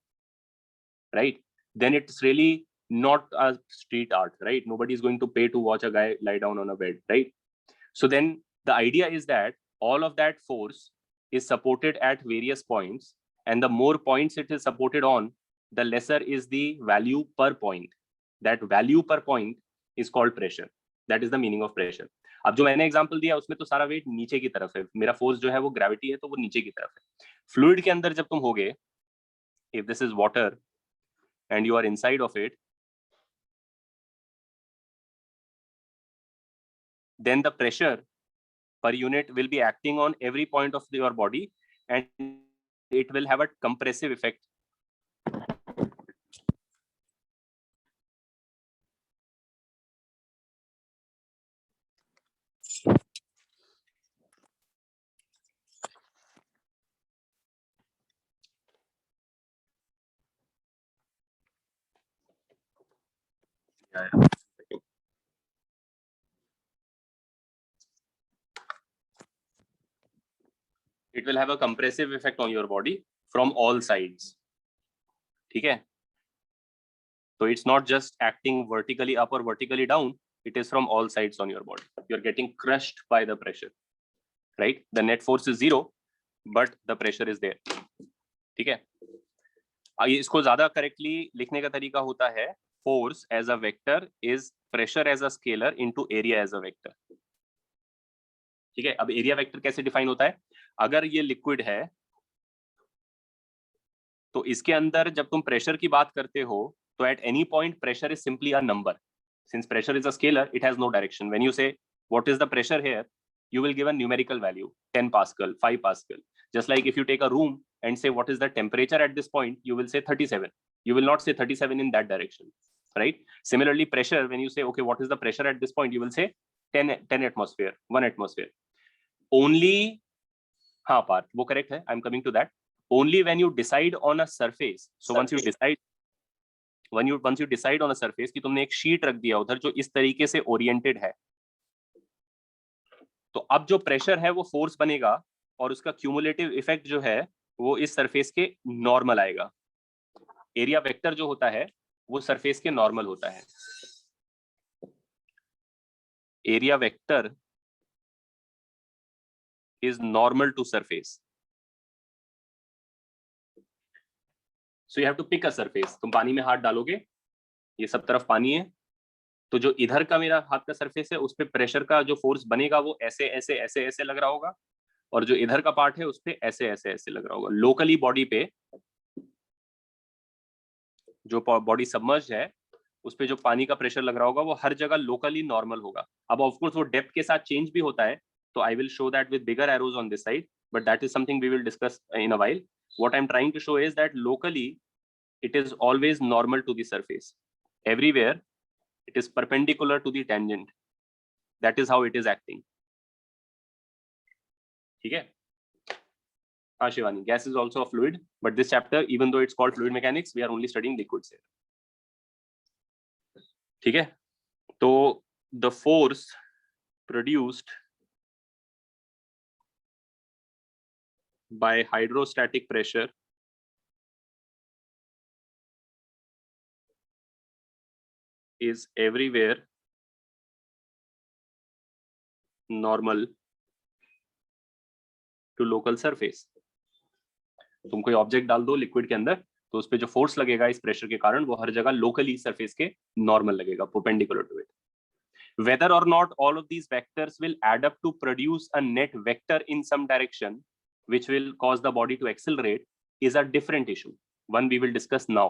right. Then it's really not a street art, right? Nobody is going to pay to watch a guy lie down on a bed, right? So then the idea is that all of that force is supported at various points, and the more points it is supported on, the lesser is the value per point. That value per point is called pressure. That is the meaning of pressure. अब जो मैंने एग्जांपल दिया उसमें तो सारा वेट नीचे की तरफ है, मेरा फोर्स जो है वो ग्रेविटी है, तो वो नीचे की तरफ है. फ्लूइड के अंदर जब तुम होगे, if this is water and you are inside of it, then the pressure per unit will be acting on every point of your body, and it will have a compressive effect. It will have a compressive effect on your body from all sides. ठीक है? So it's not just acting vertically up or vertically down, it is from all sides on your body. You're getting crushed by the pressure, right? The net force is 0, but the pressure is there. ठीक है? इसको ज्यादा करेक्टली लिखने का तरीका होता है force as a vector is pressure as a scalar into area as a vector. ठीक है? अब एरिया वेक्टर कैसे डिफाइन होता है? अगर ये लिक्विड है तो इसके अंदर जब तुम प्रेशर की बात करते हो तो at any point pressure is simply a number. Since pressure is a scalar, it has no direction. When you say what is the pressure here, you will give a numerical value, 10 Pascal, 5 Pascal. Just like if you take a room and say what is the temperature at this point, you will say 37. You will not say 37 in that direction, right? Similarly, pressure, when you say, okay, what is the pressure at this point, you will say 10 atmosphere, 1 atmosphere. Only, हाँ पार्थ, वो correct है, I'm coming to that. Only when you decide on a surface, so once you decide on a surface कि तुमने एक sheet रख दिया उधर जो इस तरीके से oriented है, तो अब जो प्रेशर है वो फोर्स बनेगा और उसका क्यूमुलेटिव इफेक्ट जो है वो इस सरफेस के नॉर्मल आएगा. एरिया वेक्टर जो होता है वो सरफेस के नॉर्मल होता है. Area vector is normal to surface. So you have to pick a surface. तुम पानी में हाथ डालोगे, ये सब तरफ पानी है, तो जो इधर का मेरा हाथ का सरफेस है उस पे प्रेशर का जो फोर्स बनेगा वो ऐसे ऐसे ऐसे ऐसे लग रहा होगा, और जो इधर का पार्ट है उस पे ऐसे ऐसे ऐसे लग रहा होगा. लोकली बॉडी पे, जो बॉडी सबमर्ज्ड है उस पे जो पानी का प्रेशर लग रहा होगा वो हर जगह लोकली नॉर्मल होगा. अब ऑफ कोर्स वो डेप्थ के साथ चेंज भी होता है, तो I will show that with bigger arrows on this side, but that is something we will discuss in a while. What I am trying to show is that locally it is always normal to the surface. Everywhere it is perpendicular to the tangent. That is how it is acting. ठीक है? हाँ Shivani, gas is also a fluid, but this chapter, even though it's called fluid mechanics, we are only studying liquids here. ठीक है? तो the force produced by hydrostatic pressure is everywhere normal to local surface. तुम कोई ऑब्जेक्ट डाल दो लिक्विड के अंदर, तो उस पे जो फोर्स लगेगा इस प्रेशर के कारण वो हर जगह लोकली सरफेस के नॉर्मल लगेगा, perpendicular to it. Whether or not all of these vectors will add up to produce a net vector in some direction which will cause the body to accelerate is a different issue, one we will discuss now,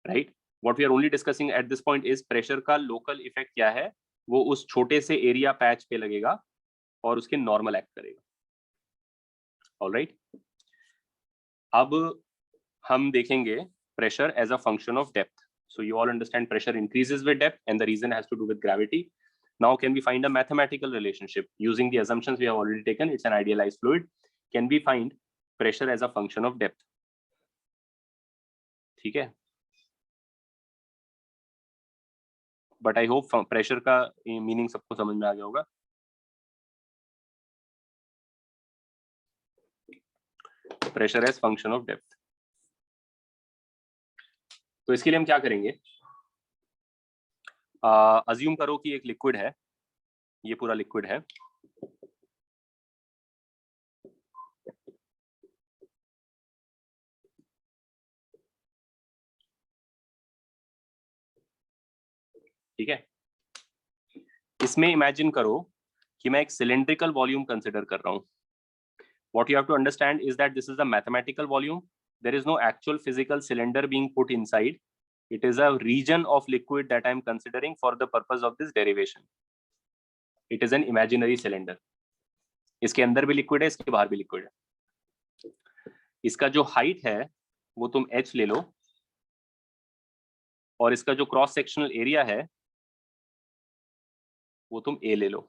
right? What we are only discussing at this point is pressure का local effect क्या है, वो उस छोटे से एरिया पैच पे लगेगा और उसके नॉर्मल एक्ट करेगा. ऑलराइट, अब हम देखेंगे pressure as a function of depth. So you all understand pressure increases with depth and the reason has to do with gravity. Now can we find a mathematical relationship using the assumptions we have already taken? It's an idealized fluid. Can we find pressure as a function of depth? ठीक है, बट आई होप प्रेशर का मीनिंग सबको समझ में आ गया होगा. Pressure as function of depth. तो इसके लिए हम क्या करेंगे? अज्यूम करो कि एक लिक्विड है, ये पूरा लिक्विड है, ठीक है. इसमें इमेजिन करो कि मैं एक सिलेंड्रिकल वॉल्यूम कंसिडर कर रहा हूं. What you have to understand is that this is a mathematical volume. There is no actual physical cylinder being put inside. It is a region of liquid that I am considering for the purpose of this derivation. It is an imaginary cylinder. इसके अंदर भी लिक्विड है, इसके बाहर भी लिक्विड है। इसका जो हाइट है वो तुम h ले लो, और इसका जो क्रॉस सेक्शनल एरिया है वो तुम a ले लो।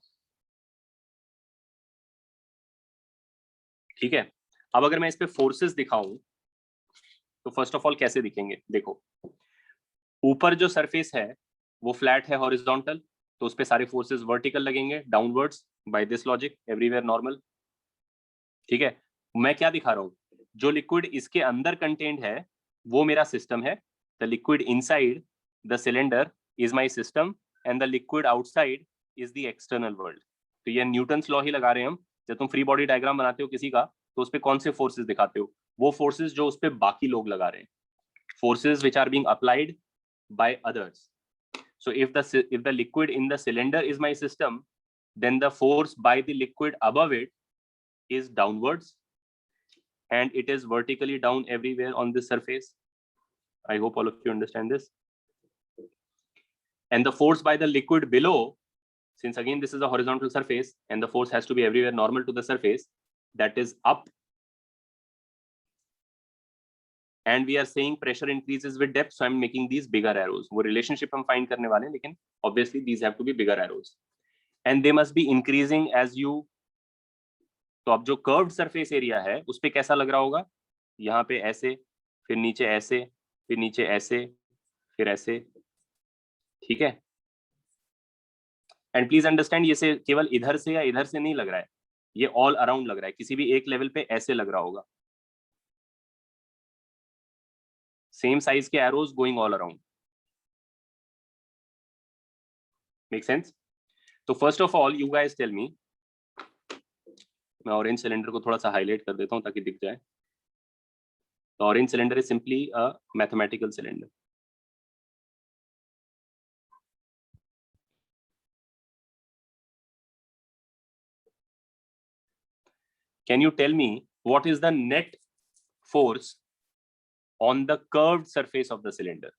ठीक है, अब अगर मैं इस पे फोर्सेस दिखाऊं तो फर्स्ट ऑफ ऑल कैसे दिखेंगे, देखो ऊपर जो सरफेस है वो फ्लैट है, हॉरिजॉन्टल, तो उस पे सारे फोर्सेस वर्टिकल लगेंगे, downwards, by this logic everywhere normal. ठीक है, मैं क्या दिखा रहा हूं, जो लिक्विड इसके अंदर कंटेंट है वो मेरा सिस्टम है, the liquid inside the cylinder is my system and the liquid outside is the external world. तो ये न्यूटन्स लॉ ही लगा रहे हैं हम। जब तुम फ्री बॉडी डायग्राम बनाते हो किसी का, तो उस पे कौन से फोर्सेस दिखाते हो, वो फोर्सेस जो उस पे बाकी लोग लगा रहे हैं, forces which are being applied by others. So if the liquid in the cylinder is my system, then the force by the liquid above it is downwards, and it is vertically down everywhere on this surface. I hope all of you understand this. And the force by the liquid below, since again this is a horizontal surface and the force has to be everywhere normal to the surface, that is up. And we are saying pressure increases with depth, so I'm making these bigger arrows. वो relationship हम find करने वाले हैं, लेकिन obviously these have to be bigger arrows, and they must be increasing as you. तो अब जो curved surface area है उस पे कैसा लग रहा होगा, यहाँ पे ऐसे, फिर नीचे ऐसे, फिर नीचे ऐसे, फिर ऐसे। ठीक है, एंड प्लीज अंडरस्टैंड, ये से केवल इधर से या इधर से नहीं लग रहा है, ये ऑल अराउंड लग रहा है, किसी भी एक लेवल पे ऐसे लग रहा होगा, सेम साइज के arrows going all around. Make sense? तो first of all you guys tell me, मैं ऑरेंज सिलेंडर को थोड़ा सा हाईलाइट कर देता हूं ताकि दिख जाए। The orange cylinder is simply a mathematical cylinder. Can you tell me what is the net force on the curved surface of the cylinder?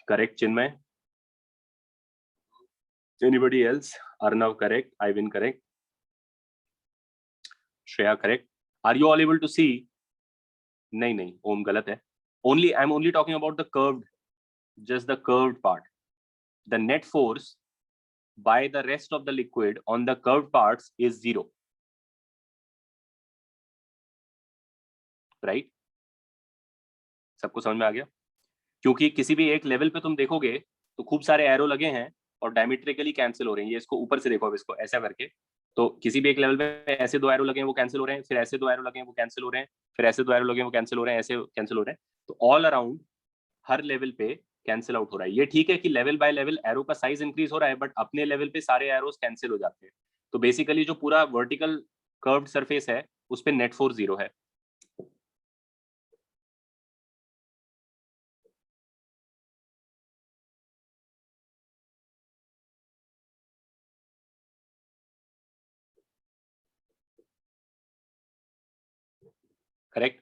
Correct, Chinmay? Anybody else? Arnav correct, Ivan correct, Shreya correct. Are you all able to see? नहीं, ओम गलत है. I'm only talking about the curved, just the curved part. The net force by the rest of the liquid on the curved parts is 0. Right? सबको समझ में आ गया? क्योंकि किसी भी एक लेवल पे तुम देखोगे तो खूब सारे एरो लगे हैं और डायमेट्रिकली कैंसिल हो रहे हैं। ये इसको ऊपर से देखो, अब इसको ऐसा करके, तो किसी भी एक लेवल पे ऐसे 2 एरो लगे हैं वो कैंसिल हो रहे हैं, फिर ऐसे 2 एरो लगे हैं वो कैंसिल हो रहे हैं, फिर ऐसे 2 एरो लगे हैं वो कैंसिल हो रहे हैं, ऐसे कैंसिल हो रहे हैं। तो ऑल अराउंड हर लेवल पे कैंसिल आउट हो रहा है। ये ठीक है कि लेवल बाय लेवल एरो का साइज इंक्रीज हो रहा है, बट अपने लेवल पे सारे एरोस कैंसिल हो जाते हैं। तो बेसिकली जो पूरा वर्टिकल कर्व्ड सरफेस है उस पे नेट फोर्स 0 है। करेक्ट?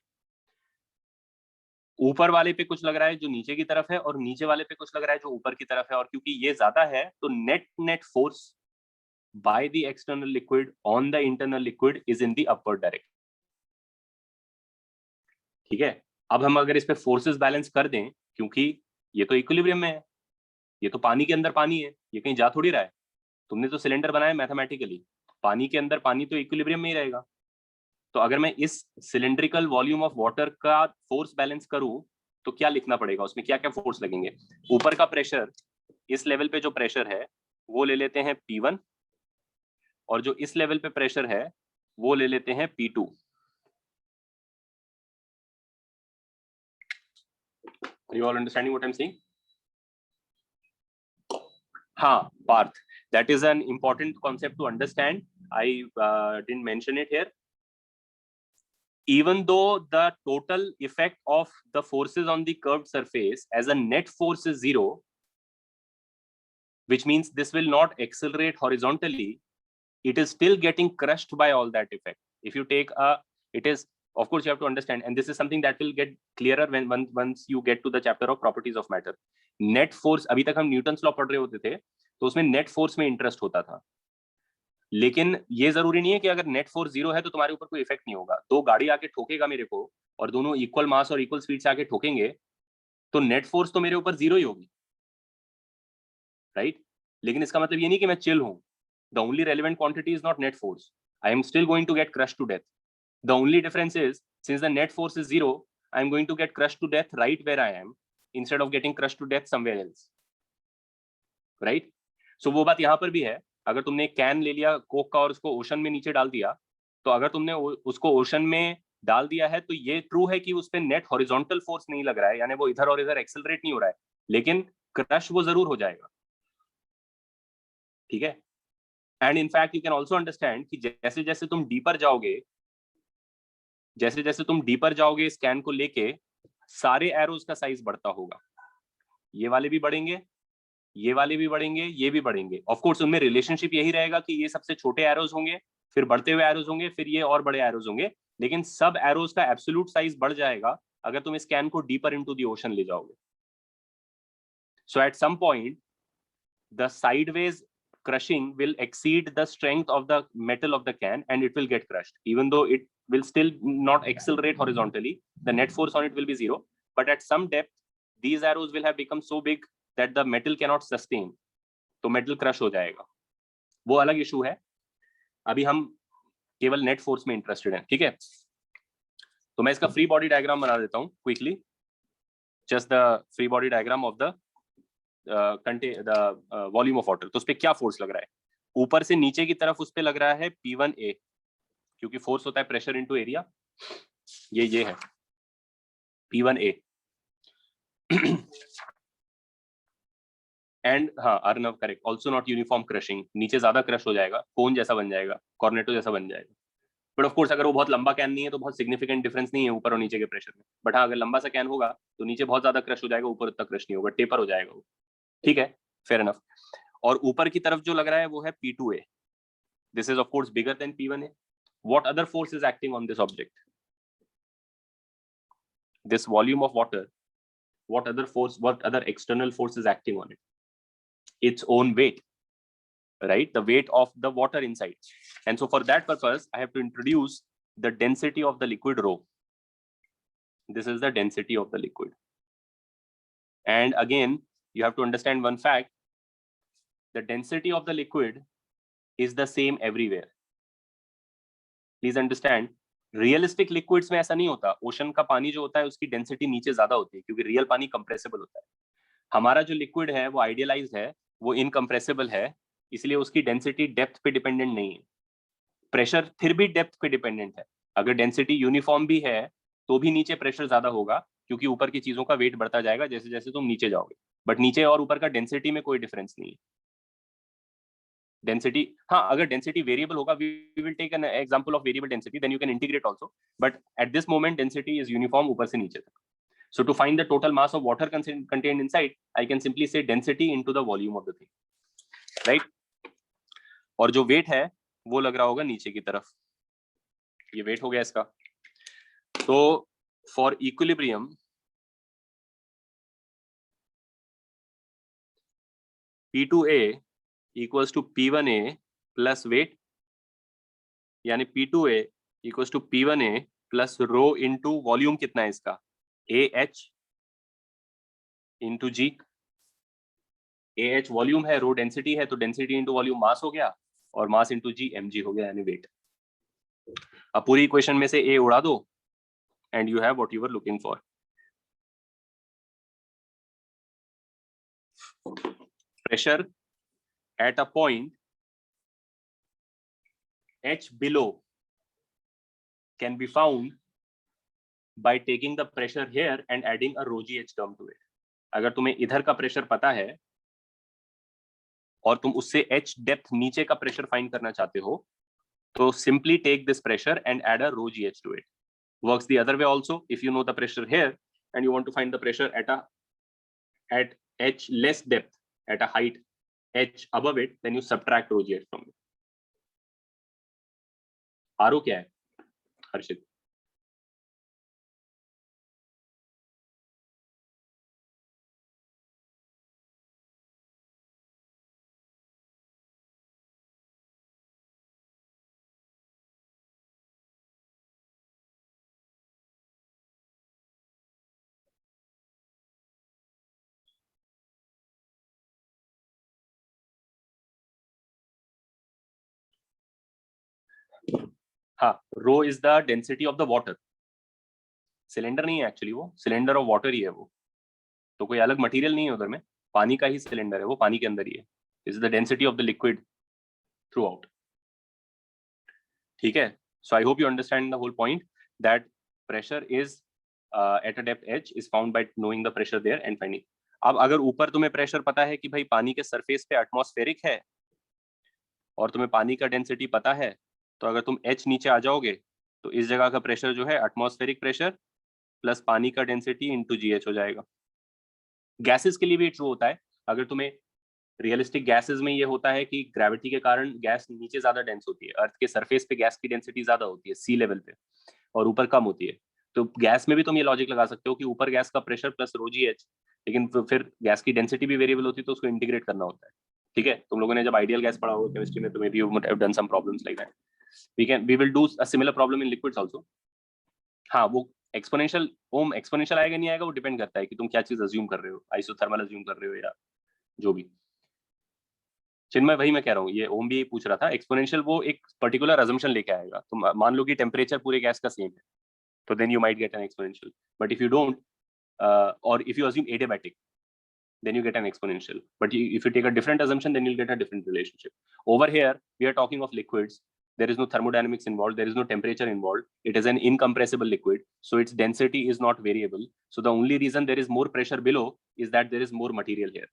ऊपर वाले पे कुछ लग रहा है जो नीचे की तरफ है, और नीचे वाले पे कुछ लग रहा है जो ऊपर की तरफ है, और क्योंकि ये ज्यादा है तो net force by the external liquid on the internal liquid is in the upward direction. ठीक है, अब हम अगर इस पे फोर्सेस बैलेंस कर दें, क्योंकि ये तो इक्विलिब्रियम में है, ये तो पानी के अंदर पानी है, ये कहीं जा थोड़ी रहा है। तुमने तो सिलेंडर बनाया मैथमेटिकली, पानी के अंदर पानी तो इक्विलिब्रियम में ही रहेगा। तो अगर मैं इस सिलेंड्रिकल वॉल्यूम ऑफ वाटर का फोर्स बैलेंस करूं तो क्या लिखना पड़ेगा, उसमें क्या क्या फोर्स लगेंगे? ऊपर का प्रेशर, इस लेवल पे जो प्रेशर है वो ले लेते हैं P1, और जो इस लेवल पे प्रेशर है वो ले लेते हैं P2। Are you all understanding what I'm saying? हाँ, Parth, that is an important concept to understand. I didn't mention it here. Even though the total effect of the forces on the curved surface as a net force is 0, which means this will not accelerate horizontally, it is still getting crushed by all that effect. If you take it is, of course you have to understand, and this is something that will get clearer once you get to the chapter of properties of matter. Net force, अभी तक हम न्यूटन्स लॉ पढ़ रहे होते थे, तो उसमें नेट फोर्स में इंटरेस्ट होता था। लेकिन ये जरूरी नहीं है कि अगर नेट फोर्स 0 है तो तुम्हारे ऊपर कोई इफेक्ट नहीं होगा। तो गाड़ी आके ठोकेगा मेरे को और दोनों इक्वल मास और इक्वल स्पीड से आके ठोकेंगे तो नेट फोर्स तो मेरे ऊपर 0 ही होगी, राइट? लेकिन इसका मतलब ये नहीं कि मैं चिल हूं। The only relevant quantity is not net force, I am still going to get crush to death. The only difference is since the net force is 0, I am going to get crush to death right where I am instead of getting crush to death somewhere else, right? So वो बात यहां पर भी है। अगर तुमने एक कैन ले लिया कोक का और उसको ओशन में नीचे डाल दिया, तो अगर तुमने उसको ओशन में डाल दिया है तो ये ट्रू है कि उस पर नेट हॉरिजॉन्टल फोर्स नहीं लग रहा है, यानी वो इधर और इधर एक्सेलरेट नहीं हो रहा है, लेकिन क्रश वो जरूर हो जाएगा, ठीक है? And in fact you can also understand कि जैसे जैसे तुम डीपर जाओगे, जैसे जैसे तुम डीपर जाओगे इस कैन को लेके, सारे एरोज का साइज बढ़ता होगा। ये वाले भी बढ़ेंगे, ये वाले भी बढ़ेंगे, ये भी बढ़ेंगे। ऑफ कोर्स उनमें रिलेशनशिप यही रहेगा कि ये सबसे छोटे एरोज होंगे, फिर बढ़ते हुए एरोज होंगे, फिर ये और बड़े एरोज होंगे, लेकिन सब एरोज का एब्सोल्यूट साइज बढ़ जाएगा अगर तुम इस कैन को डीपर इनटू द ओशन ले जाओगे। So at some point the sideways crushing will exceed the strength of the metal of the can and it will get crushed, even though it will still not accelerate horizontally. The net force on it will be 0, but at some depth these arrows will have become so big that the metal cannot sustain, तो metal crush हो जाएगा। वो अलग इशू है, अभी हम केवल नेट फोर्स में इंटरेस्टेड हैं, ठीक है? तो मैं इसका फ्री बॉडी डायग्राम बना देता हूं quickly, just the free body diagram of the volume of water. तो उस पर क्या फोर्स लग रहा है? ऊपर से नीचे की तरफ उस पर लग रहा है P1A, क्योंकि फोर्स होता है प्रेशर इनटू एरिया। ये है P1A एंड हाँ Arnav correct, also not uniform crushing, नीचे ज्यादा क्रश हो जाएगा, कोन जैसा बन जाएगा, कॉर्नेटो जैसा बन जाएगा। बट ऑफ कोर्स अगर वो बहुत लंबा कैन नहीं है तो बहुत सिग्निफिकेंट डिफरेंस नहीं है ऊपर और नीचे के प्रेशर में। बट हाँ अगर लंबा सा कैन होगा तो नीचे बहुत ज्यादा क्रश हो जाएगा, ऊपर उतना क्रश नहीं होगा, टेपर हो जाएगा वो, ठीक है? Fair enough. और ऊपर की तरफ जो लग रहा है वो है P2A, this is of course bigger than P1A. What other force is acting on this object? This volume of water, what other force, what other external force is acting on it? Its own weight, right? The weight of the water inside. And so for that purpose I have to introduce the density of the liquid rho. This is the density of the liquid. And again you have to understand one fact, the density of the liquid is the same everywhere. Please understand, realistic liquids में ऐसा नहीं होता। ओशन का पानी जो होता है उसकी डेंसिटी नीचे ज्यादा होती है क्योंकि रियल पानी कंप्रेसिबल होता है। हमारा जो लिक्विड है वो आइडियलाइज्ड है, वो इनकंप्रेसिबल है, इसलिए उसकी डेंसिटी डेप्थ पे डिपेंडेंट नहीं है। प्रेशर फिर भी डेप्थ पे डिपेंडेंट है। अगर डेंसिटी यूनिफॉर्म भी है तो भी नीचे प्रेशर ज्यादा होगा क्योंकि ऊपर की चीजों का वेट बढ़ता जाएगा जैसे जैसे तुम नीचे जाओगे। बट नीचे और ऊपर का डेंसिटी में कोई डिफरेंस नहीं है। डेंसिटी, हाँ अगर डेंसिटी वेरिएबल होगा, we will take an example of variable density, then you can integrate also, but at this moment density is uniform ऊपर से नीचे तक। So to find the total mass of water contained inside, I can simply say density into the volume of the thing, right? और जो weight है वो लग रहा होगा नीचे की तरफ, ये weight हो गया इसका। तो for equilibrium P2A equals to P1A plus weight, यानी P2A equals to P1A plus rho into volume कितना है इसका, AH into G। AH volume है, रो डेंसिटी है, तो डेंसिटी इंटू वॉल्यूम मास हो गया और मास इंटू G mg हो गया यानी वेट। अब पूरी इक्वेशन में से A उड़ा दो and you have what you were looking for. Pressure at a point H below can be found by taking the pressure here and adding a rho gh term to it। अगर तुम्हें इधर का प्रेशर पता है और तुम उससे H डेप्थ नीचे का प्रेशर फाइंड करना चाहते हो तो simply take this pressure and add a rho gh to it। Works the other way also, if you know the pressure here and you want to find the pressure at H less depth, at a height H above it, then you subtract rho gh from it। RO क्या है हर्षित? हाँ, rho is the density of the water, cylinder नहीं है एक्चुअली, वो सिलेंडर ऑफ वाटर ही है वो, तो कोई अलग मटेरियल नहीं है उधर में, पानी का ही सिलेंडर है वो, पानी के अंदर ही है। This is the density of the liquid throughout. ठीक है, so I hope you understand the whole point that pressure is at a depth h is found by knowing the pressure there and finding. अब अगर ऊपर तुम्हें प्रेशर पता है कि भाई पानी के सरफेस पे एटमॉस्फेरिक है और तुम्हें पानी का डेंसिटी पता है, तो अगर तुम h नीचे आ जाओगे तो इस जगह का प्रेशर जो है एटमॉस्फेरिक प्रेशर प्लस पानी का डेंसिटी इंटू GH हो जाएगा। गैसेस के लिए भी ट्रू होता है, अगर तुम्हें रियलिस्टिक गैसेस में ये होता है कि ग्रेविटी के कारण गैस नीचे ज्यादा डेंस होती है, अर्थ के सरफेस पे गैस की डेंसिटी ज्यादा होती है सी लेवल पे और ऊपर कम होती है, तो गैस में भी तुम ये लॉजिक लगा सकते हो कि ऊपर गैस का प्रेशर प्लस रो GH, लेकिन फिर गैस की डेंसिटी भी वेरिएबल होती है तो उसको इंटीग्रेट करना होता है। ठीक है, तुम लोगों ने जब आइडियल गैस पढ़ा होगा केमिस्ट्री में तो maybe you would have done some problems like that. We will do a similar problem in liquids also. हाँ, वो एक्सपोनेंशियल ओम एक्सपोनेंशियल आएगा नहीं आएगा वो डिपेंड करता है कि तुम क्या चीज अज्यूम कर रहे हो, आइसोथर्मल अज्यूम कर रहे हो या जो भी। चिन्मय वही मैं कह रहा हूँ, ये ओम भी यही पूछ रहा था, एक्सपोनेंशियल वो एक पर्टिकुलर अजम्पशन लेके आएगा। तुम मान लो कि टेम्परेचर पूरे गैस का सेम है, तो then you might get an exponential, but if you don't और if you assume adiabatic then you get an exponential, but if you take a different assumption then you'll get a different relationship. Over here we are talking of liquids, there is no thermodynamics involved, there is no temperature involved, it is an incompressible liquid, so its density is not variable, so the only reason there is more pressure below is that there is more material here,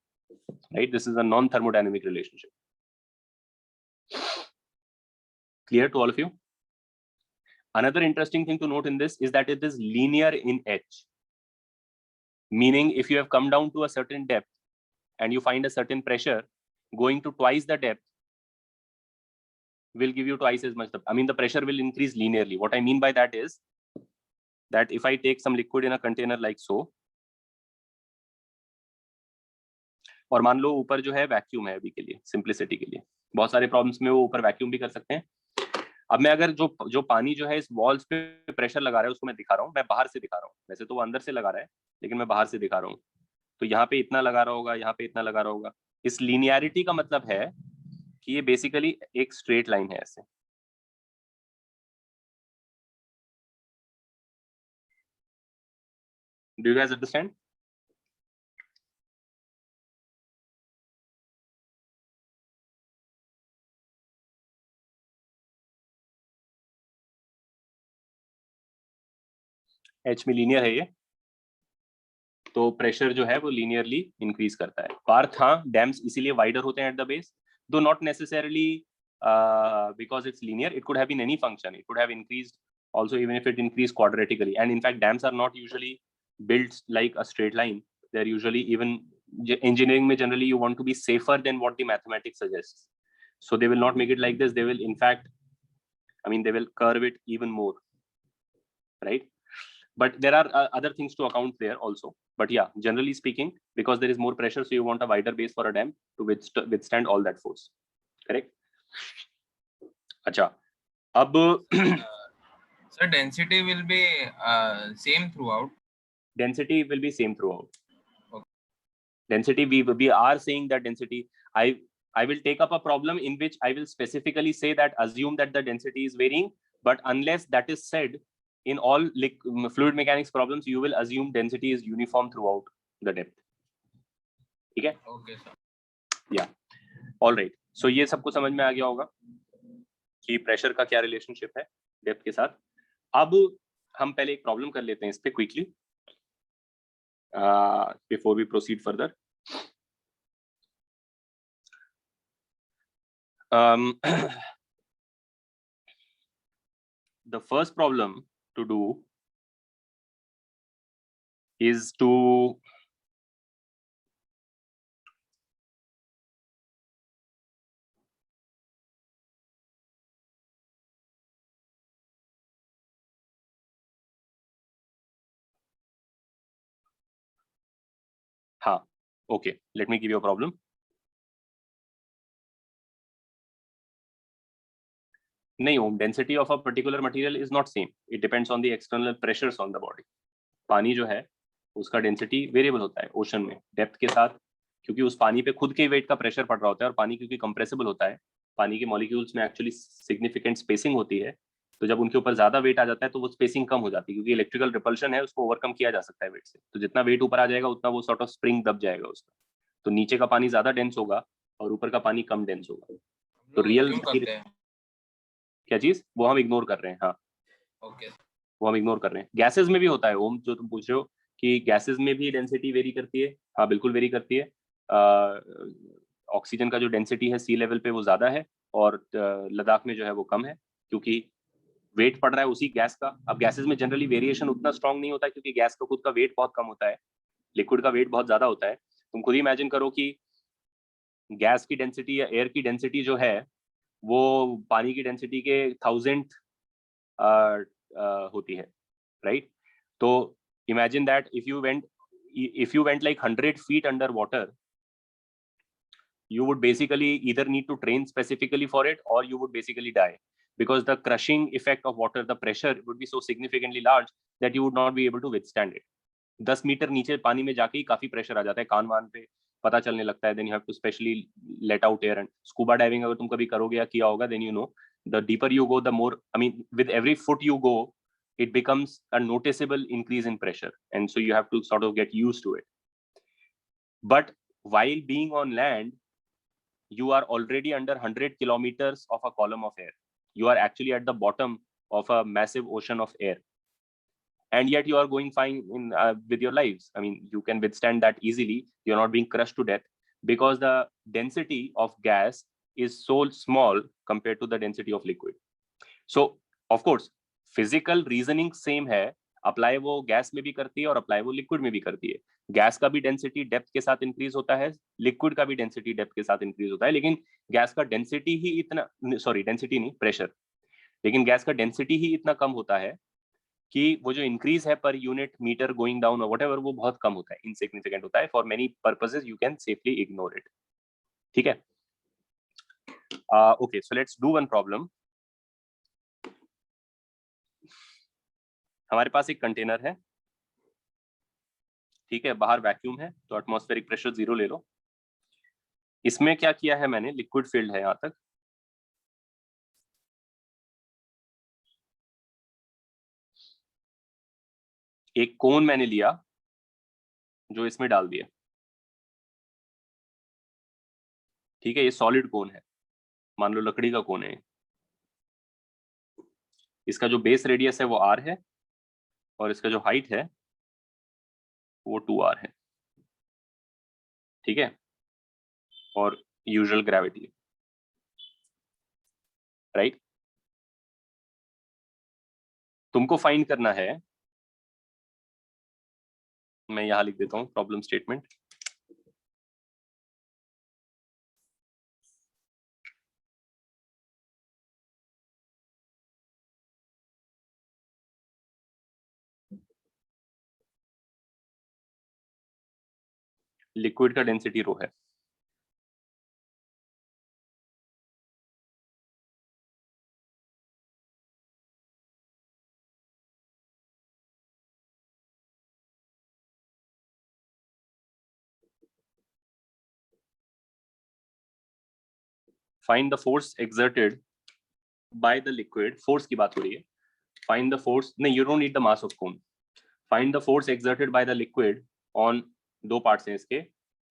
right? This is a non thermodynamic relationship. Clear to all of you? Another interesting thing to note in this is that it is linear in H, meaning if you have come down to a certain depth and you find a certain pressure, going to twice the depth will give you twice as much. I mean, the pressure will increase linearly. What I mean by that is that if I take some liquid in a container like so, और मान लो ऊपर जो है वैक्यूम है अभी के लिए, सिंप्लिसिटी के लिए, बहुत सारे प्रॉब्लम्स में वो ऊपर वैक्यूम भी कर सकते हैं। अब मैं अगर जो पानी जो है इस वॉल्स पे प्रेशर लगा रहा है उसको मैं दिखा रहा हूँ, मैं बाहर से दिखा रहा हूँ, वैसे तो वो अंदर से लगा रहा है लेकिन मैं बाहर से दिखा रहा हूँ, तो यहाँ पे इतना लगा रहा होगा, यहाँ पे इतना लगा रहा होगा। इस लीनियरिटी का मतलब है कि ये बेसिकली एक स्ट्रेट लाइन है ऐसे। Do you guys understand? H में लीनियर है ये, तो प्रेशर जो है वो लीनियरली इंक्रीज करता है। पार्थ, हाँ, डैम्स इसीलिए वाइडर होते हैं एट द बेस, दो not necessarily because it's linear, it could have been any function, it could have increased also even if it increased quadratically, and in fact dams are not usually built like a straight line, they're usually, even engineering mein generally you want to be safer than what the mathematics suggests, so they will not make it like this, they will in fact, I mean, they will curve it even more, right? But there are other things to account there also, but yeah, generally speaking, because there is more pressure, so you want a wider base for a dam to withstand all that force, correct? अच्छा, अब So density will be same throughout. Density will be same throughout. Okay. Density, we are saying that density, I will take up a problem in which I will specifically say that assume that the density is varying, but unless that is said, in all fluid mechanics problems, you will assume density is uniform throughout the depth. ठीक है? Okay, sir. Yeah. All right. So ये सबको समझ में आ गया होगा कि प्रेशर का क्या रिलेशनशिप है डेप्थ के साथ। अब हम पहले एक प्रॉब्लम कर लेते हैं इस पे quickly before we proceed further. The first problem to do is to okay, let me give you a problem. नहीं, density of a particular material is not same, it depends on the external pressures on the body. पानी जो है उसका डेंसिटी वेरिएबल होता है ओशन में डेप्थ के साथ, क्योंकि उस पानी पे खुद के वेट का प्रेशर पड़ रहा होता है, और पानी क्योंकि कंप्रेसिबल होता है, पानी के मॉलिक्यूल्स में एक्चुअली सिग्निफिकेंट स्पेसिंग होती है, तो जब उनके ऊपर ज्यादा वेट आ जाता है तो वो स्पेसिंग कम हो जाती है, क्योंकि इलेक्ट्रिकल रिपल्शन है, उसको ओवरकम किया जा सकता है वेट से। तो जितना वेट ऊपर आ जाएगा उतना वो सॉर्ट ऑफ स्प्रिंग दब जाएगा उसका, तो नीचे का पानी ज्यादा डेंस होगा और ऊपर का पानी कम डेंस होगा। तो रियल assume करते हैं। क्या चीज, वो हम इग्नोर कर रहे हैं। हाँ, ओके वो हम इग्नोर कर रहे हैं। गैसेस में भी होता है ओम, जो तुम पूछ रहे हो कि गैसेस में भी डेंसिटी वेरी करती है। हाँ बिल्कुल वेरी करती है। ऑक्सीजन का जो डेंसिटी है सी लेवल पे वो ज्यादा है, और लद्दाख में जो है वो कम है, क्योंकि वेट पड़ रहा है उसी गैस का। अब गैसेस में जनरली वेरिएशन उतना स्ट्रांग नहीं होता, क्योंकि गैस का खुद का वेट बहुत कम होता है, लिक्विड का वेट बहुत ज्यादा होता है। तुम खुद ही इमेजिन करो कि गैस की डेंसिटी या एयर की डेंसिटी जो है वो पानी की डेंसिटी के 1000 होती है, राइट? तो imagine that if you went like 100 feet under water, you would basically either need to train specifically for it, or you would basically die, because the crushing effect of water, the pressure would be so significantly large that you would not be able to withstand it. 10 metre नीचे पानी में जाके ही काफी प्रेशर आ जाता है, कान वान पे पता चलने लगता है। Then you have to specially let out air. And scuba diving अगर तुम कभी करोगे या किया होगा, then you know the deeper you go the more, I mean with every foot you go it becomes a noticeable increase in pressure, and so you have to sort of get used to it. But while being on land, you are already under 100 kilometers of a column of air. You are actually at the bottom of a massive ocean of air, and yet you are going fine with your lives. I mean, you can withstand that easily. You're not being crushed to death, because the density of gas is so small compared to the density of liquid. So of course physical reasoning same है, अप्लाई वो गैस में भी करती है और अप्लाई वो लिक्विड में भी करती है। गैस का भी डेंसिटी डेप्थ के साथ इंक्रीज होता है, लिक्विड का भी डेंसिटी डेप्थ के साथ इंक्रीज होता है, लेकिन गैस का डेंसिटी ही इतना, सॉरी डेंसिटी नहीं, प्रेशर, लेकिन गैस का डेंसिटी ही इतना कम होता है कि वो जो इंक्रीज है per unit metre going down और व्हाटएवर, वो बहुत कम होता है, इनसिग्निफिकेंट होता है। For many purposes you can safely ignore it. ठीक है, okay, so let's do one problem. हमारे पास एक कंटेनर है, ठीक है, बाहर वैक्यूम है, तो एटमॉस्फेरिक प्रेशर 0 ले लो। इसमें क्या किया है मैंने, लिक्विड फील्ड है यहां तक, एक कोन मैंने लिया जो इसमें डाल दिया। ठीक है, ये सॉलिड कोन है, मान लो लकड़ी का कोन है। इसका जो बेस रेडियस है वो r है, और इसका जो हाइट है वो 2r है। ठीक है, और यूजुअल ग्रेविटी, राइट? तुमको फाइंड करना है, मैं यहां लिख देता हूं प्रॉब्लम स्टेटमेंट। लिक्विड का डेंसिटी रो है, find the force exerted by the liquid, force की बात हो रही है। फाइंड द फोर्स, नहीं, you don't need the mass of cone. Find the force exerted by the liquid on, दो पार्ट्स हैं इसके,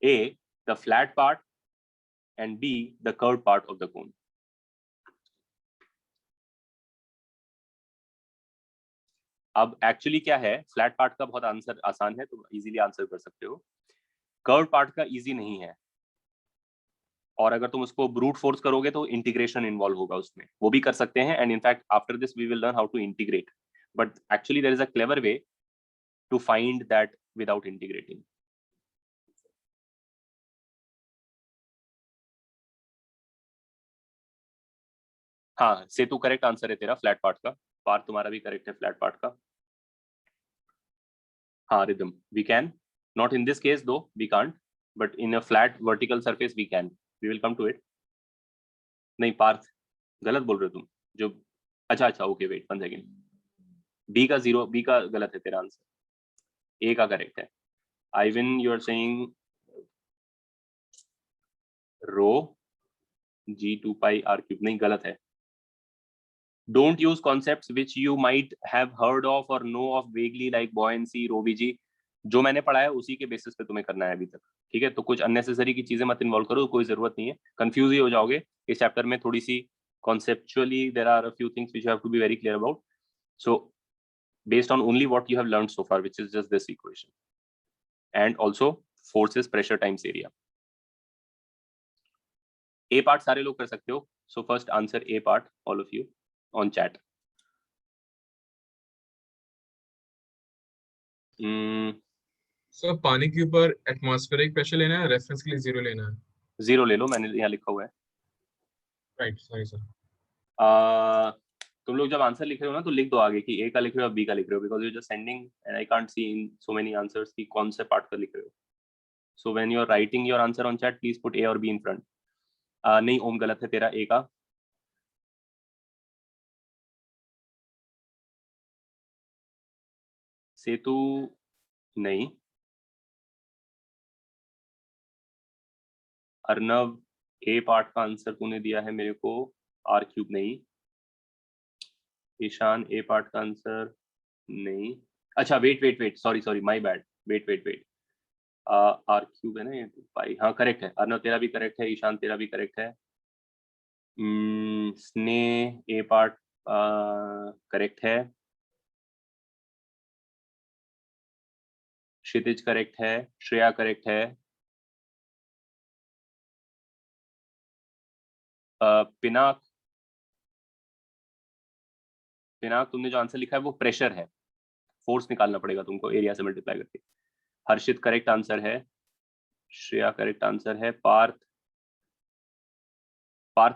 A the flat part and B the curved part of the कोन। अब एक्चुअली क्या है, फ्लैट पार्ट का बहुत आंसर आसान है, तुम इजीली आंसर कर सकते हो। कर्व पार्ट का इजी नहीं है, और अगर तुम उसको ब्रूट फोर्स करोगे तो इंटीग्रेशन इन्वॉल्व होगा उसमें, वो भी कर सकते हैं। And in fact after this we will learn how to integrate, but actually there is a clever way to find that without integrating. हाँ, सेतु करेक्ट आंसर है तेरा, फ्लैट पार्ट का। पार्ट तुम्हारा भी करेक्ट है, फ्लैट पार्ट का। हाँ, Ridam we can, not in this case though we can't, but in a flat vertical surface we can, we will come to it. नहीं पार्थ, गलत बोल रहे हो तुम, जो, अच्छा अच्छा, ओके, वेट 1 सेकेंड। बी का 0, बी का गलत है तेरा आंसर, ए का करेक्ट है। Ivin you are saying rho G2 pi r cube, नहीं गलत है। Don't use concepts which you might have heard of or know of vaguely like buoyancy, rho vg. जो मैंने पढ़ा है उसी के बेसिस पे तुम्हें करना है अभी तक, ठीक है? तो कुछ अननेसेसरी की चीजें मत इन्वॉल्व करो, कोई जरूरत नहीं है, कंफ्यूज ही हो जाओगे। इस चैप्टर में थोड़ी सी conceptually there are a few things which you have to be very clear about. So based on only what you have learned so far, which is just this equation, and also forces, pressure times area. A part सारे लोग कर सकते हो, so first answer A part, all of you on chat. Sir पानी के ऊपर एटमॉस्फेरिक प्रेशर लेना है, रेफरेंस के लिए 0 लेना है। 0 ले लो, मैंने यहाँ लिखा हुआ है। Right, sorry sir. तुम लोग जब आंसर लिख रहे हो ना तो लिख दो आगे कि A का लिख रहे हो B का लिख रहे हो, because you're just sending and I can't see in so many answers कि कौन से पार्ट का लिख रहे हो। So when you're writing your answer on chat, please put A और B in front. नहीं ओम, गलत है तेरा A का। सेतु नहीं। अर्नव, A पार्ट का आंसर तूने दिया है मेरे को, R³ नहीं। ईशान, A पार्ट का आंसर नहीं। अच्छा wait, sorry my bad, wait, R³ है ना ये, पाई, हाँ करेक्ट है। अर्नव तेरा भी करेक्ट है, ईशान तेरा भी करेक्ट है। स्नेह, A पार्ट करेक्ट है। क्षितिज करेक्ट है, श्रेया करेक्ट है। पिनाक तुमने जो आंसर लिखा है वो प्रेशर है, फोर्स निकालना पड़ेगा तुमको एरिया से मल्टीप्लाई करके। हर्षित करेक्ट आंसर है, श्रेया करेक्ट आंसर है। पार्थ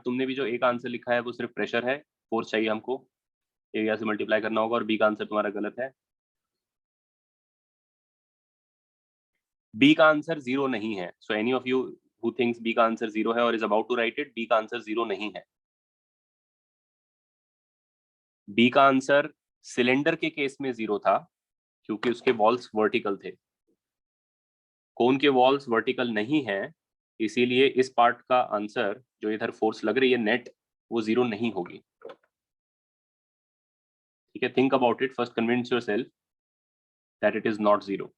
तुमने भी जो एक आंसर लिखा है वो सिर्फ प्रेशर है, फोर्स चाहिए हमको, एरिया से मल्टीप्लाई करना होगा। और बी का आंसर तुम्हारा गलत है। बी का आंसर 0 नहीं है। So any of you who thinks B का आंसर 0 है और is about to write it, B का आंसर 0 नहीं है। बी का आंसर सिलेंडर के केस में 0 था क्योंकि उसके वॉल्स वर्टिकल थे। कोन के वॉल्स वर्टिकल नहीं है, इसीलिए इस पार्ट का आंसर जो इधर फोर्स लग रही है नेट, वो 0 नहीं होगी। ठीक है, think about it, first convince yourself that it is not 0।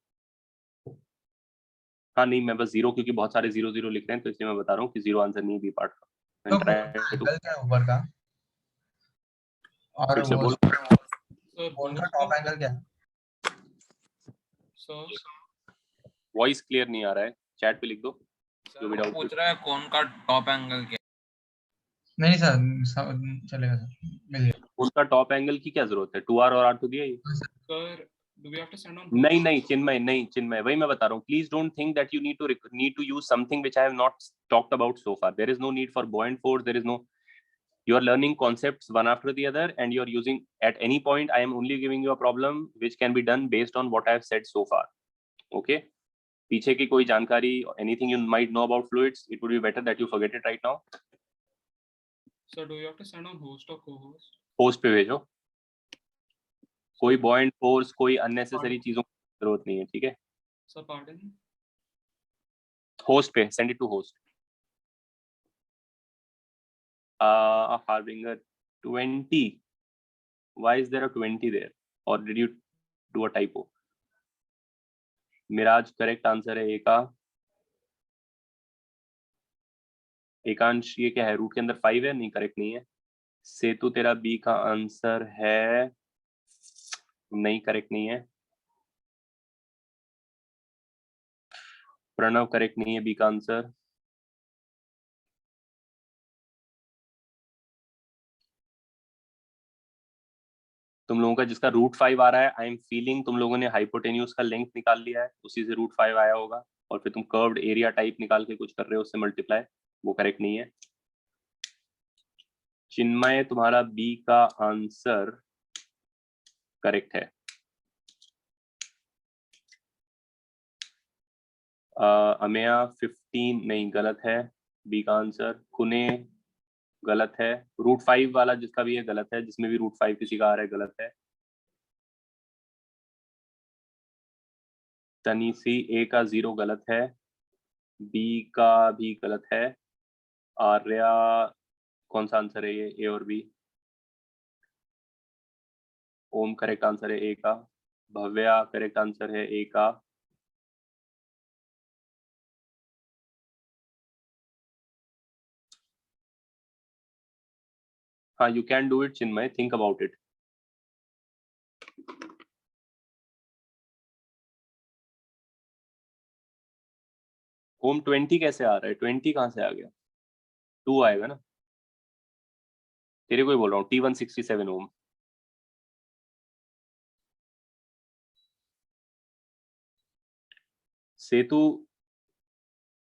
हाँ नहीं, मैं बस 0 क्योंकि बहुत सारे 0 लिख रहे हैं तो इसलिए मैं बता रहा हूँ कि 0 आंसर नहीं है बी पार्ट का। तो एंगल क्या है ऊपर का, और फिर से वो बोल। बोन का टॉप एंगल क्या है? सर वॉइस क्लियर नहीं आ रहा है, चैट पे लिख दो जो भी वो डाउट। पूछ रहा है कौन का टॉप एंगल क्या नहीं सर, चलेगा सर, मिल गया। उसका टॉप एंगल की क्या जरूरत है, 2R और R तो दिया ही। Sir do we have to send on नहीं चिन्मय वही मैं बता रहा हूँ। Please don't think that you need to use something which I have not talked about so far. There is no need for buoyant force, there is no, you are learning concepts one after the other and you are using at any point. I am only giving you a problem which can be done based on what I have said so far. Okay, पीछे की कोई जानकारी, anything you might know about fluids, it would be better that you forget it right now. Sir do we have to send on host और को-होस्ट? होस्ट पे भेजो, कोई buoyant force, कोई unnecessary चीजों की जरूरत नहीं है, ठीक है? सर पार्डन, होस्ट पे send it to host. Harbinger 20. Why is there a 20 there? Or did you do a typo? Miraj correct answer है ए का। एकांश ये क्या है, रूट के अंदर 5 है, नहीं करेक्ट नहीं है। सेतु तेरा बी का आंसर है, नहीं करेक्ट नहीं है। प्रणव करेक्ट नहीं है बी का आंसर। तुम लोगों का जिसका रूट 5 आ रहा है, आई एम फीलिंग तुम लोगों ने हाइपोटेन्यूज का लेंथ निकाल लिया है, उसी से रूट 5 आया होगा, और फिर तुम कर्व्ड एरिया टाइप निकाल के कुछ कर रहे हो उससे मल्टीप्लाई, वो करेक्ट नहीं है। चिन्मय तुम्हारा बी का आंसर करेक्ट है। अमेया 15 नहीं, गलत है बी का आंसर। कुने गलत है। रूट 5 वाला जिसका भी है गलत है, जिसमें भी रूट 5 किसी का आ रहा है गलत है। तनीसी ए का 0 गलत है, बी का भी गलत है। आर्या कौन सा आंसर है ये, ए और बी? ओम करेक्ट आंसर है ए का। भव्या करेक्ट आंसर है ए का। हाँ, you can do it Chinmay, think about it. Om 20 कैसे आ रहा है? 20 कहाँ से आ गया? 2 आएगा ना, तेरे को ही बोल रहा हूँ। T167 ओम। सेतु,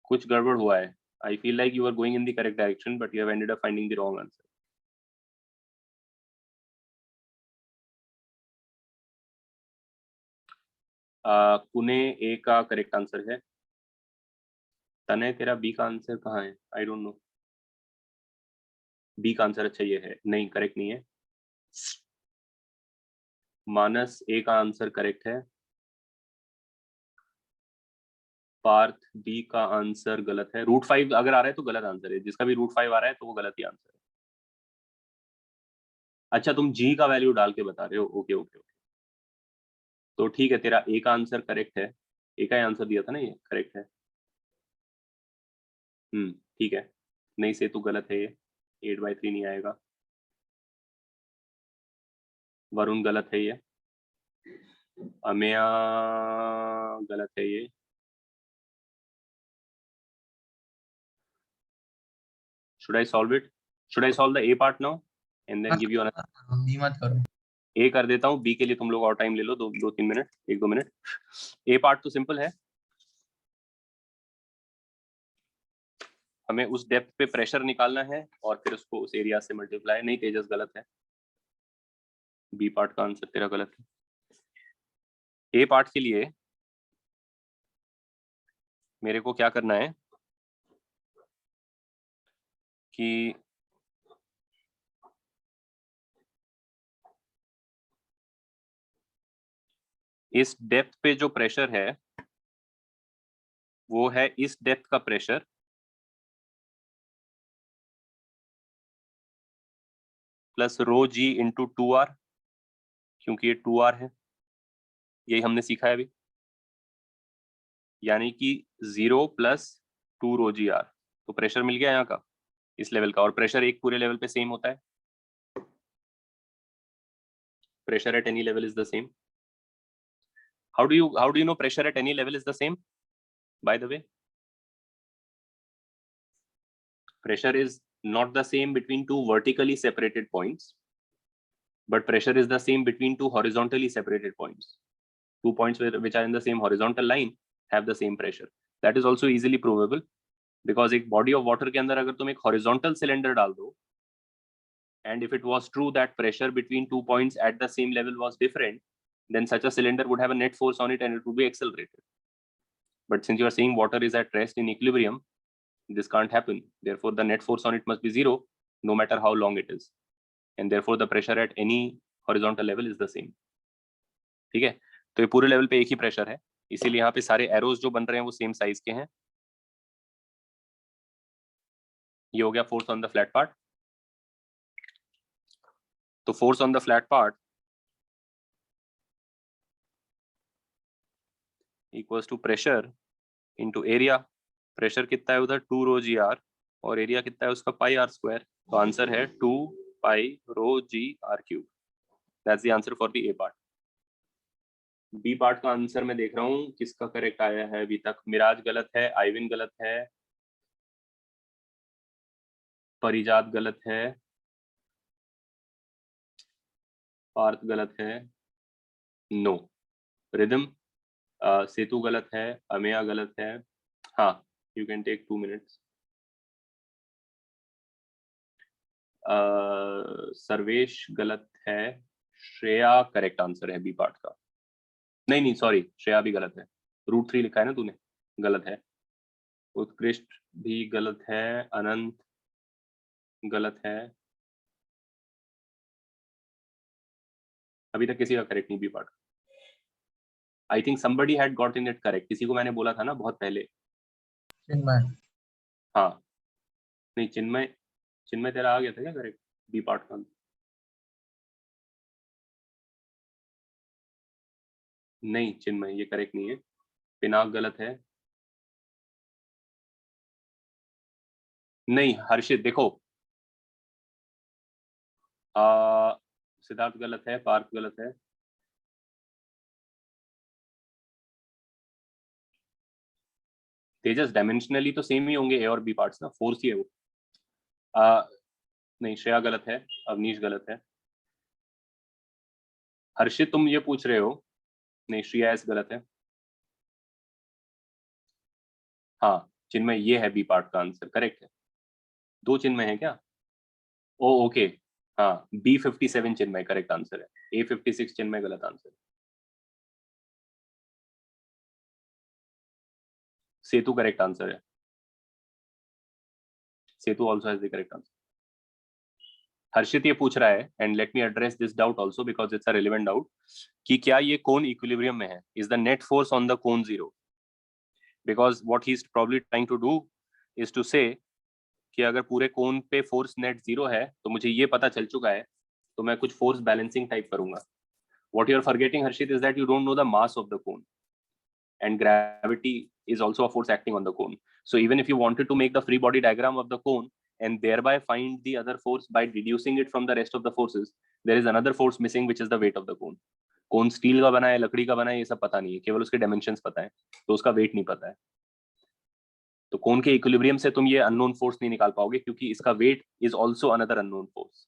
कुछ गड़बड़ हुआ है। I feel like you are going in the correct direction, but you have ended up finding the wrong answer. Pune ए का करेक्ट आंसर है। तने, तेरा बी का आंसर कहाँ है? I don't know. बी का आंसर अच्छा ये है, नहीं करेक्ट नहीं है। मानस ए का आंसर करेक्ट है। पार्थ बी का आंसर गलत है। √5 अगर आ रहा है तो गलत आंसर है, जिसका भी √5 आ रहा है तो वो गलत ही आंसर है। अच्छा, तुम जी का वैल्यू डाल के बता रहे हो, ओके ओके ओके। तो ठीक है, तेरा ए का आंसर करेक्ट है। ए का आंसर दिया था ना, ये करेक्ट है। ठीक है। नहीं से तो गलत है ये, 8/3 नहीं आएगा। वरुण गलत है ये। अमेया गलत है ये। Should I solve it? Should I solve the A part now and then give you an B मत करो। A कर देता हूँ, B के लिए तुम लोग और टाइम ले लो, 2-3 मिनट, 1-2 मिनट। A पार्ट तो सिंपल है। हमें उस डेप्थ पे प्रेशर निकालना है और फिर उसको उस एरिया से मल्टीप्लाई। नहीं तेजस, गलत है। B पार्ट का आंसर तेरा गलत है। A पार्ट के लिए मेरे को क्या करना है कि इस डेप्थ पे जो प्रेशर है वो है इस डेप्थ का pressure plus ρg into 2r, क्योंकि ये 2r है। यही हमने सीखा है अभी, यानी कि 0 + 2 ρgr। तो प्रेशर मिल गया यहाँ का, इस लेवल का। और प्रेशर एक पूरे लेवल पे सेम होता है। Pressure at any level is the same. How do you know pressure at any level is the same? By the way, pressure is not the same between two vertically separated points, but pressure is the same between two horizontally separated points. 2 points which are in the same horizontal line have the same pressure. That is also easily provable because एक body of water के अंदर अगर तुम एक horizontal cylinder डाल दो, and if it was true that pressure between 2 points at the same level was different, then such a cylinder would have a net force on it and it would be accelerated. But since you are saying water is at rest in equilibrium, this can't happen. Therefore, the net force on it must be 0, no matter how long it is. And therefore, the pressure at any horizontal level is the same. ठीक है, तो ये पूरे लेवल पे एक ही प्रेशर है, इसीलिए यहाँ पे सारे एरोज जो बन रहे हैं वो सेम साइज के हैं। ये हो गया force on the flat part. तो force on the flat part equals to pressure into area. Pressure कितना है उधर? 2 ρgr, और एरिया कितना है उसका? πr²। तो आंसर है 2 π ρgr³। That's the answer for the A part. B part का आंसर मैं देख रहा हूँ किसका करेक्ट आया है अभी तक। मिराज गलत है, आइविन गलत है, परिजात गलत है, पार्थ गलत है, नो। रिदम, सेतु गलत है, अमेया गलत है। हाँ, you can take 2 minutes. Sarvesh गलत है। श्रेया करेक्ट आंसर है बी पार्ट का। नहीं नहीं सॉरी, श्रेया भी गलत है। √3 लिखा है ना तूने, गलत है। उत्कृष्ट भी गलत है, अनंत गलत है। अभी तक किसी का करेक्ट नहीं B part. I think somebody had gotten it correct। किसी को मैंने बोला था ना बहुत पहले। चिन्मय। हाँ, नहीं चिन्मय, चिन्मय तेरा आ गया था क्या करेक्ट बी पार्ट का? नहीं चिन्मय, ये करेक्ट नहीं है। पिनाक गलत है। नहीं हर्षित, देखो सिद्धार्थ गलत है, पार्थ गलत है। तेजस डायमेंशनली तो सेम ही होंगे ए और बी पार्ट्स ना, फोर्स ही है वो। नहीं श्रेया गलत है, अवनीश गलत है। हर्षित तुम ये पूछ रहे हो, नहीं श्रेया एस गलत है। हाँ चिन्मय, ये है बी पार्ट का आंसर, करेक्ट है। 2 चिन्मय है क्या? ओ ओके, हाँ B57 चिन्मय करेक्ट आंसर है, A56 चिन्मय गलत आंसर है। सेतु करेक्ट आंसर है, Setu also has the correct answer. Harshit ये पूछ रहा है, and let me address this doubt also because it's a relevant doubt, कि क्या ये कोन इक्विलिब्रियम में है? Is the net force on the cone zero? Because what he is probably trying to do is to say कि अगर पूरे कोन पे फोर्स नेट जीरो है तो मुझे ये पता चल चुका है, तो मैं कुछ फोर्स बैलेंसिंग टाइप करूंगा। What you are forgetting, Harshit, is that you don't know the mass of the cone, and gravity is also a force acting on the cone. So even if you wanted to make the free body diagram of the cone and thereby find the other force by deducing it from the rest of the forces, there is another force missing, which is the weight of the cone. Cone steel का बना है, लकड़ी का बना है, ये सब पता नहीं है, केवल उसके dimensions पता है, तो उसका weight नहीं पता है। तो कोन के इक्विलिब्रियम से तुम ये अननोन फोर्स नहीं निकाल पाओगे, क्योंकि इसका weight is also another unknown force.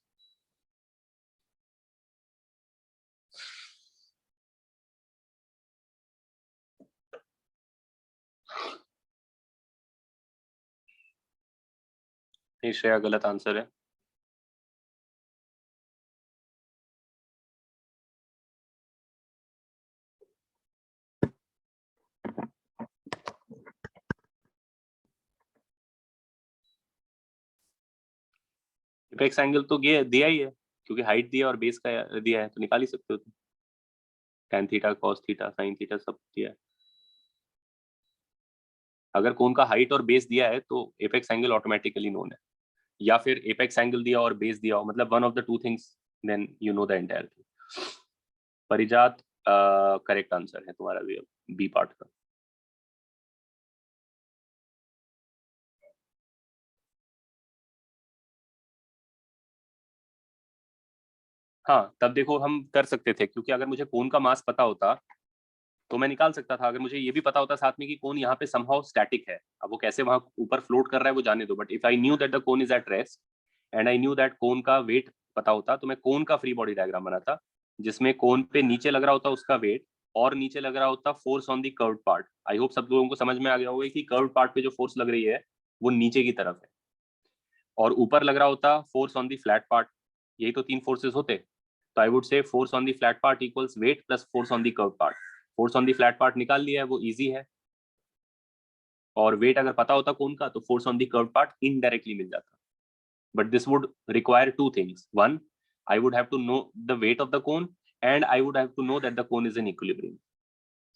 ये श्रेया गलत आंसर है। एपेक्स एंगल तो दिया ही है, क्योंकि हाइट दिया और बेस का दिया है, तो निकाल ही सकते हो तुम। tan theta, cos theta, sin theta सब दिया है। अगर कोन का हाइट और बेस दिया है तो एपेक्स एंगल ऑटोमेटिकली नोन है, या फिर एपेक्स एंगल दिया और बेस दिया हो, मतलब one of the two things, then you know the entire thing. Parijat correct answer है तुम्हारा बी पार्ट का। हाँ तब देखो हम कर सकते थे, क्योंकि अगर मुझे कोन का मास पता होता तो मैं निकाल सकता था। अगर मुझे ये भी पता होता साथ में कि कोन यहाँ पे समहाउ स्टैटिक है, अब वो कैसे वहां ऊपर फ्लोट कर रहा है वो जाने दो, but if I knew that the cone is at rest and I knew that cone का वेट पता होता, तो मैं कोन का फ्री बॉडी डायग्राम बनाता, जिसमें कोन पे नीचे लग रहा होता उसका वेट और नीचे लग रहा होता force on the curved part. I hope सब लोगों को समझ में आ गया होगा कि कर्व्ड पार्ट पे जो फोर्स लग रही है वो नीचे की तरफ है, और ऊपर लग रहा होता force on the flat part. यही तो 3 फोर्सेस होते। तो I would say force on the flat part equals weight plus force on the curved part. Force on the flat part निकाल लिया है, वो इजी है, और वेट अगर पता होता कौन का तो force on the curved part indirectly मिल जाता। But this would require 2 things. One, I would have to know the weight of the cone, and I would have to know that the cone is in equilibrium.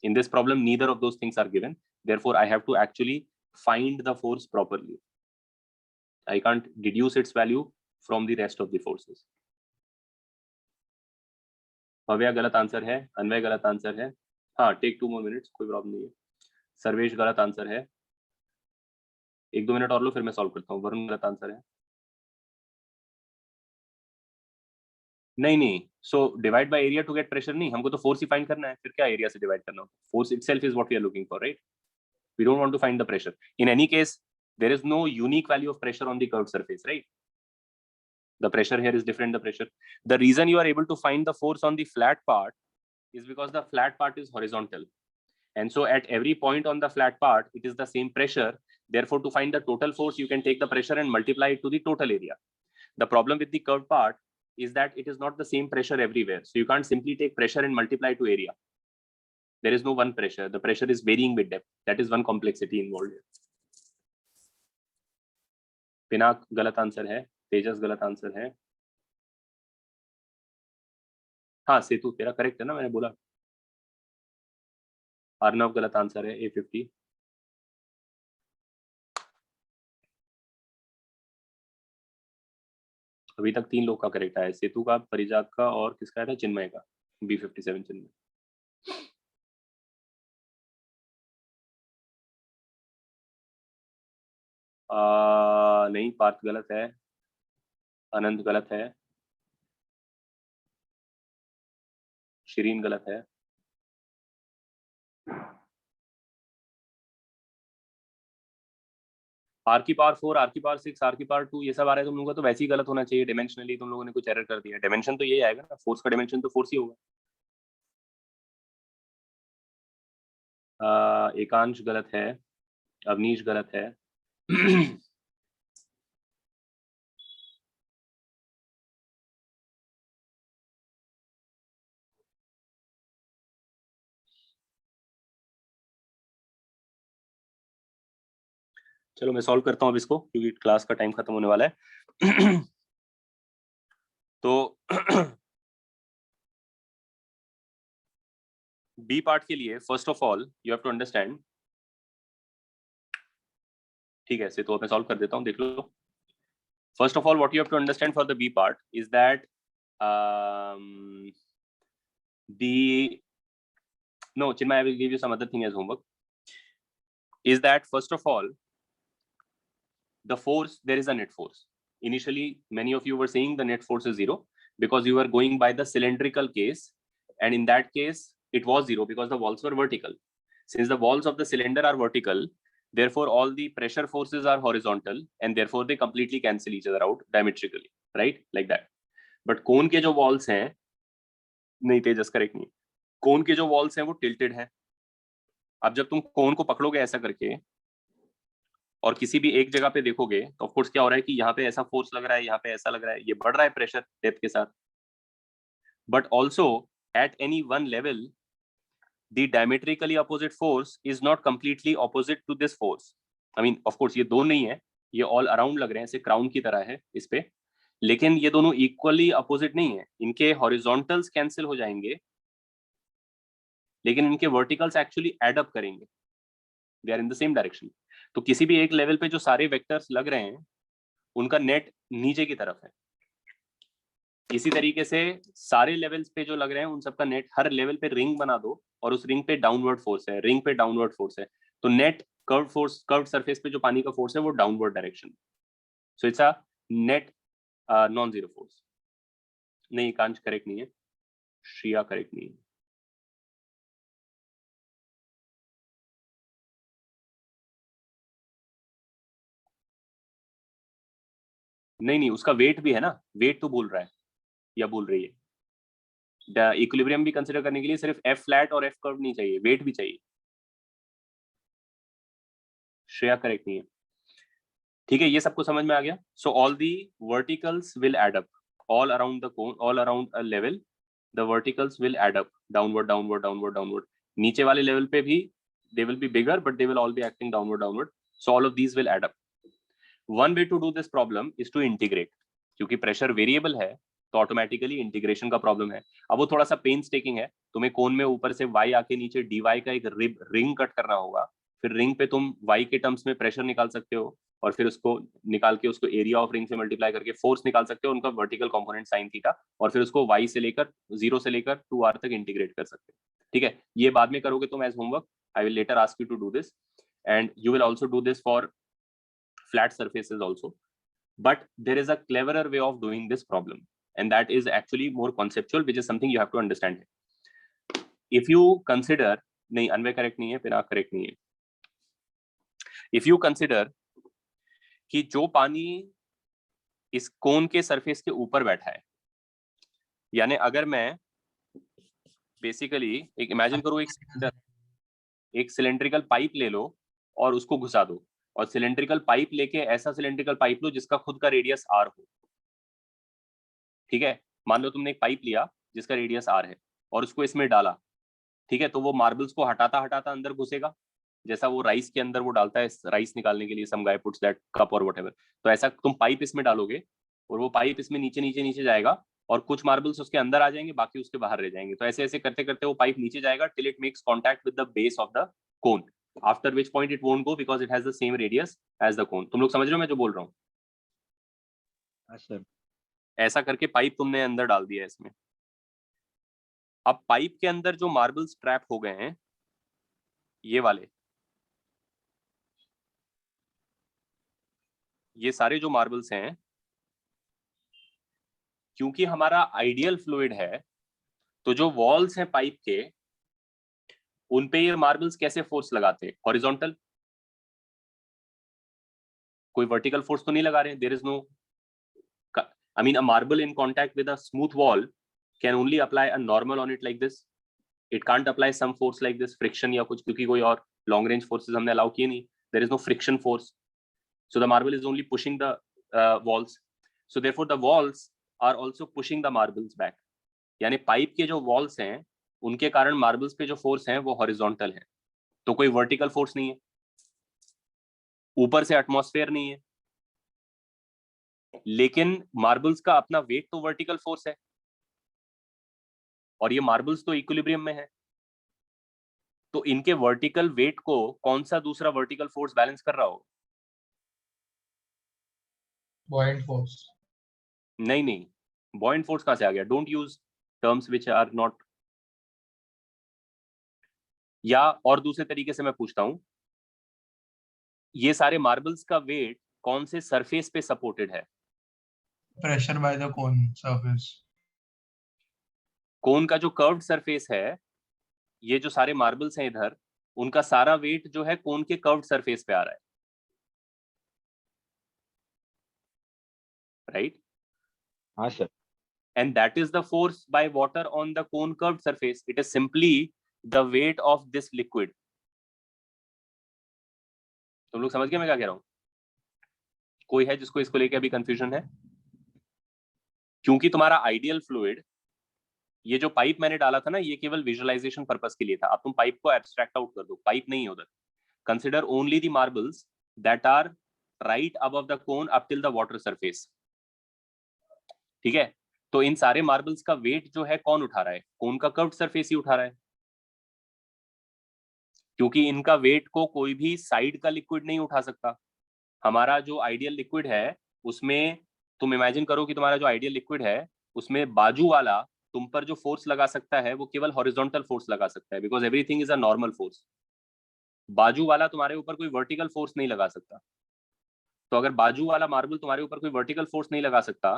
In this problem, neither of those things are given. Therefore, I have to actually find the force properly. I can't deduce its value from the rest of the forces. Bhavya गलत आंसर है, अन्वय गलत आंसर है। हाँ टेक 2 more minutes, कोई प्रॉब्लम नहीं है। सर्वेश गलत आंसर है, 1-2 मिनट और लो फिर मैं सॉल्व करता हूँ। वरुण गलत आंसर है। नहीं so divide by area to get pressure नहीं, हमको तो फोर्स ही फाइंड करना है, फिर क्या एरिया से डिवाइड करना हो। Force itself is what we are looking for, right? We don't want to find the pressure. In any case there is no unique value of pressure on the curved surface, right? The pressure here is different, the pressure. The reason you are able to find the force on the flat part is because the flat part is horizontal. And so at every point on the flat part, it is the same pressure. Therefore, to find the total force, you can take the pressure and multiply it to the total area. The problem with the curved part is that it is not the same pressure everywhere. So you can't simply take pressure and multiply to area. There is no one pressure. The pressure is varying with depth. That is one complexity involved here. Pinak गलत आंसर है, तेजस गलत आंसर है। हाँ सेतु तेरा करेक्ट है ना, मैंने बोला। अर्नव गलत आंसर है, A50। अभी तक 3 लोग का करेक्ट आया है, सेतु का, परिजात का और किसका आया था? चिन्मय का। B57 चिन्मय। नहीं, पार्थ गलत है, अनंत गलत है, शिरीन गलत है, आर की पावर 4, आर की पावर 6, आर की पावर 2 ये सब आ रहा है तुम लोगों का, तो वैसे ही गलत होना चाहिए। डिमेंशनली तुम लोगों ने कुछ एरर कर दिया। डिमेंशन तो यही आएगा ना, फोर्स का डिमेंशन तो फोर्स ही होगा। एकांश गलत है, अवनीश गलत है। चलो मैं सॉल्व करता हूँ अब इसको, क्योंकि क्लास का टाइम खत्म होने वाला है। तो बी पार्ट के लिए first of all you have to understand, ठीक है, तो मैं सॉल्व कर देता हूँ, देख लो। First of all what you have to understand for the B part is that the no Chinmay, I will give you some other thing as homework, is that first of all the force, there is a net force. Initially many of you were saying the net force is 0 because you were going by the cylindrical case, and in that case it was 0 because the walls were vertical. Since the walls of the cylinder are vertical, therefore all the pressure forces are horizontal and therefore they completely cancel each other out diametrically, right, like that. But cone के जो walls हैं, नहीं तेजस करेक्ट नहीं, कोन के जो वॉल्स हैं वो टिल्टेड हैं। अब जब तुम कोन को पकड़ोगे ऐसा करके और किसी भी एक जगह पे देखोगे तो ऑफ कोर्स क्या हो रहा है कि यहाँ पे ऐसा फोर्स लग रहा है, यहाँ पे ऐसा लग रहा है, ये बढ़ रहा है प्रेशर डेप्थ के साथ। But also at any one level the diametrically opposite force is not completely opposite to this force. I mean of course ये दो नहीं है, ये ऑल अराउंड लग रहे हैं, ऐसे क्राउन की तरह है इस पे, लेकिन ये दोनों इक्वली अपोजिट नहीं है। इनके हॉरिजॉन्टल्स कैंसिल हो जाएंगे लेकिन इनके वर्टिकल्स एक्चुअली एड अप करेंगे, they are in the same direction. तो किसी भी एक लेवल पे जो सारे वेक्टर्स लग रहे हैं उनका नेट नीचे की तरफ है। इसी तरीके से सारे लेवल्स पे जो लग रहे हैं उन सबका नेट, हर लेवल पे रिंग बना दो और उस रिंग पे डाउनवर्ड फोर्स है, रिंग पे डाउनवर्ड फोर्स है, तो net curve force, curve surface पे जो पानी का फोर्स है वो downward direction. So it's a net non zero force. नहीं, कांच करेक्ट नहीं है, श्रिया करेक्ट नहीं है। नहीं, उसका वेट भी है ना, वेट तो बोल रहा है या बोल रही है। इक्विलिब्रियम भी कंसीडर करने के लिए सिर्फ एफ फ्लैट और एफ कर्व नहीं चाहिए, वेट भी चाहिए। श्रेया करेक्ट नहीं है, ठीक है, ये सबको समझ में आ गया। So all the verticals will add up all around the cone, all around a level the verticals will add up downward downward downward downward. नीचे वाले लेवल पे भी they will be bigger but they will all be acting downward downward. So all of these will add up. One way to do this problem is to integrate, क्योंकि प्रेशर वेरिएबल है तो ऑटोमेटिकली इंटीग्रेशन का प्रॉब्लम है। अब वो थोड़ा सा पेन्स टेकिंग है, तुम्हें कोन में ऊपर से y आके नीचे dy का एक रिंग कट करना होगा, फिर रिंग पे तुम y के टर्म्स में प्रेशर निकाल सकते हो और फिर उसको निकाल के उसको एरिया ऑफ रिंग से मल्टीप्लाई करके फोर्स निकाल सकते हो, उनका वर्टिकल कंपोनेंट साइन थीटा, और फिर उसको y से लेकर 0 से लेकर 2r तक इंटीग्रेट कर सकते हो। ठीक है, ये बाद में करोगे तुम as homework, I will later ask you to do this and you will also do this for flat surfaces also. But there is a cleverer way of doing this problem, and that is actually more conceptual, which is something you have to understand. If you consider, नहीं अनवे करेक्ट नहीं है, फिर आप करेक्ट नहीं है। If you consider कि जो पानी इस कोन के सरफेस के ऊपर बैठा है, यानी अगर मैं बेसिकली एक इमेजिन करो, एक सिलेंड्रिकल पाइप ले लो और उसको घुसा दो, और सिलेंड्रिकल पाइप लेके ऐसा सिलेंड्रिकल पाइप लो जिसका खुद का रेडियस r हो। ठीक है, मान लो तुमने एक पाइप लिया जिसका रेडियस r है और उसको इसमें डाला, ठीक है, तो वो मार्बल्स को हटाता हटाता अंदर घुसेगा, जैसा वो राइस के अंदर वो डालता है राइस निकालने के लिए, सम गाय पुट्स दैट कप और व्हाटएवर। तो ऐसा तुम पाइप इसमें डालोगे और वो पाइप इसमें नीचे नीचे नीचे जाएगा और कुछ मार्बल्स उसके अंदर आ जाएंगे, बाकी उसके बाहर रह जाएंगे। तो ऐसे ऐसे करते करते वो पाइप नीचे जाएगा till it makes contact with the base of the cone, after which point it won't go because it has the same radius as the cone. तुम लोग समझ रहे हो मैं जो बोल रहा हूँ? ऐसा करके पाइप तुमने अंदर डाल दिया इसमें। अब पाइप के अंदर जो मार्बल्स ट्रैप हो गए हैं, ये वाले, ये सारे जो मार्बल्स हैं, क्योंकि हमारा आइडियल फ्लूइड है, तो जो वॉल्स हैं पाइप के, उन पे ये मार्बल्स कैसे फोर्स लगाते हैं? हॉरिजॉन्टल। कोई वर्टिकल फोर्स तो नहीं लगा रहे। There is no, I mean, a marble in contact with a smooth wall can only apply a normal on it like this. It can't apply some force like this, friction या कुछ, क्योंकि कोई और long range forces हमने allow किए नहीं. There is no friction force. So the marble is only pushing the walls. So therefore the walls are also pushing the marbles back. यानी पाइप के जो walls हैं, उनके कारण marbles पे जो force हैं वो horizontal है. तो कोई vertical force नहीं है, ऊपर से atmosphere नहीं है, लेकिन मार्बल्स का अपना वेट तो वर्टिकल फोर्स है, और ये मार्बल्स तो इक्विलिब्रियम में है, तो इनके वर्टिकल वेट को कौन सा दूसरा वर्टिकल फोर्स बैलेंस कर रहा हो? buoyant force. नहीं, बॉयंट फोर्स कहां से आ गया? Don't use terms which are not. या और दूसरे तरीके से मैं पूछता हूं, ये सारे मार्बल्स का वेट कौन से सरफेस पे सपोर्टेड है? Pressure by the cone surface. कोन का जो कर्व्ड सरफेस है, ये जो सारे मार्बल्स हैं इधर, उनका सारा वेट जो है कोन के कर्व्ड सरफेस पे आ रहा है, राइट? हाँ sir. And that is the force by water on the cone curved surface. It is simply the weight of this liquid. तुम लोग समझ गए मैं क्या कह रहा हूं? कोई है जिसको इसको लेके अभी कंफ्यूजन है? क्योंकि तुम्हारा आइडियल फ्लूइड, ये जो पाइप मैंने डाला था ना, ये केवल विजुअलाइजेशन पर्पस के लिए था. अब तुम पाइप को एब्स्ट्रैक्ट आउट कर दो, पाइप नहीं है उधर. Consider only the marbles that are right above the cone up till the water surface. ठीक है? तो इन सारे मार्बल्स का वेट जो है कौन उठा रहा है? कोन का कर्व्ड सरफेस ही उठा रहा है, क्योंकि इनका वेट को कोई भी साइड का लिक्विड नहीं उठा सकता. हमारा जो आइडियल लिक्विड है, उसमें तुम इमेजिन करो कि तुम्हारा जो आइडियल लिक्विड है, उसमें बाजू वाला तुम पर जो फोर्स लगा सकता है वो केवल हॉरिजॉन्टल फोर्स लगा सकता है, because everything is a normal force. बाजू वाला तुम्हारे ऊपर कोई वर्टिकल फोर्स नहीं लगा सकता. तो अगर बाजू वाला मार्बल तुम्हारे ऊपर कोई वर्टिकल फोर्स नहीं लगा सकता,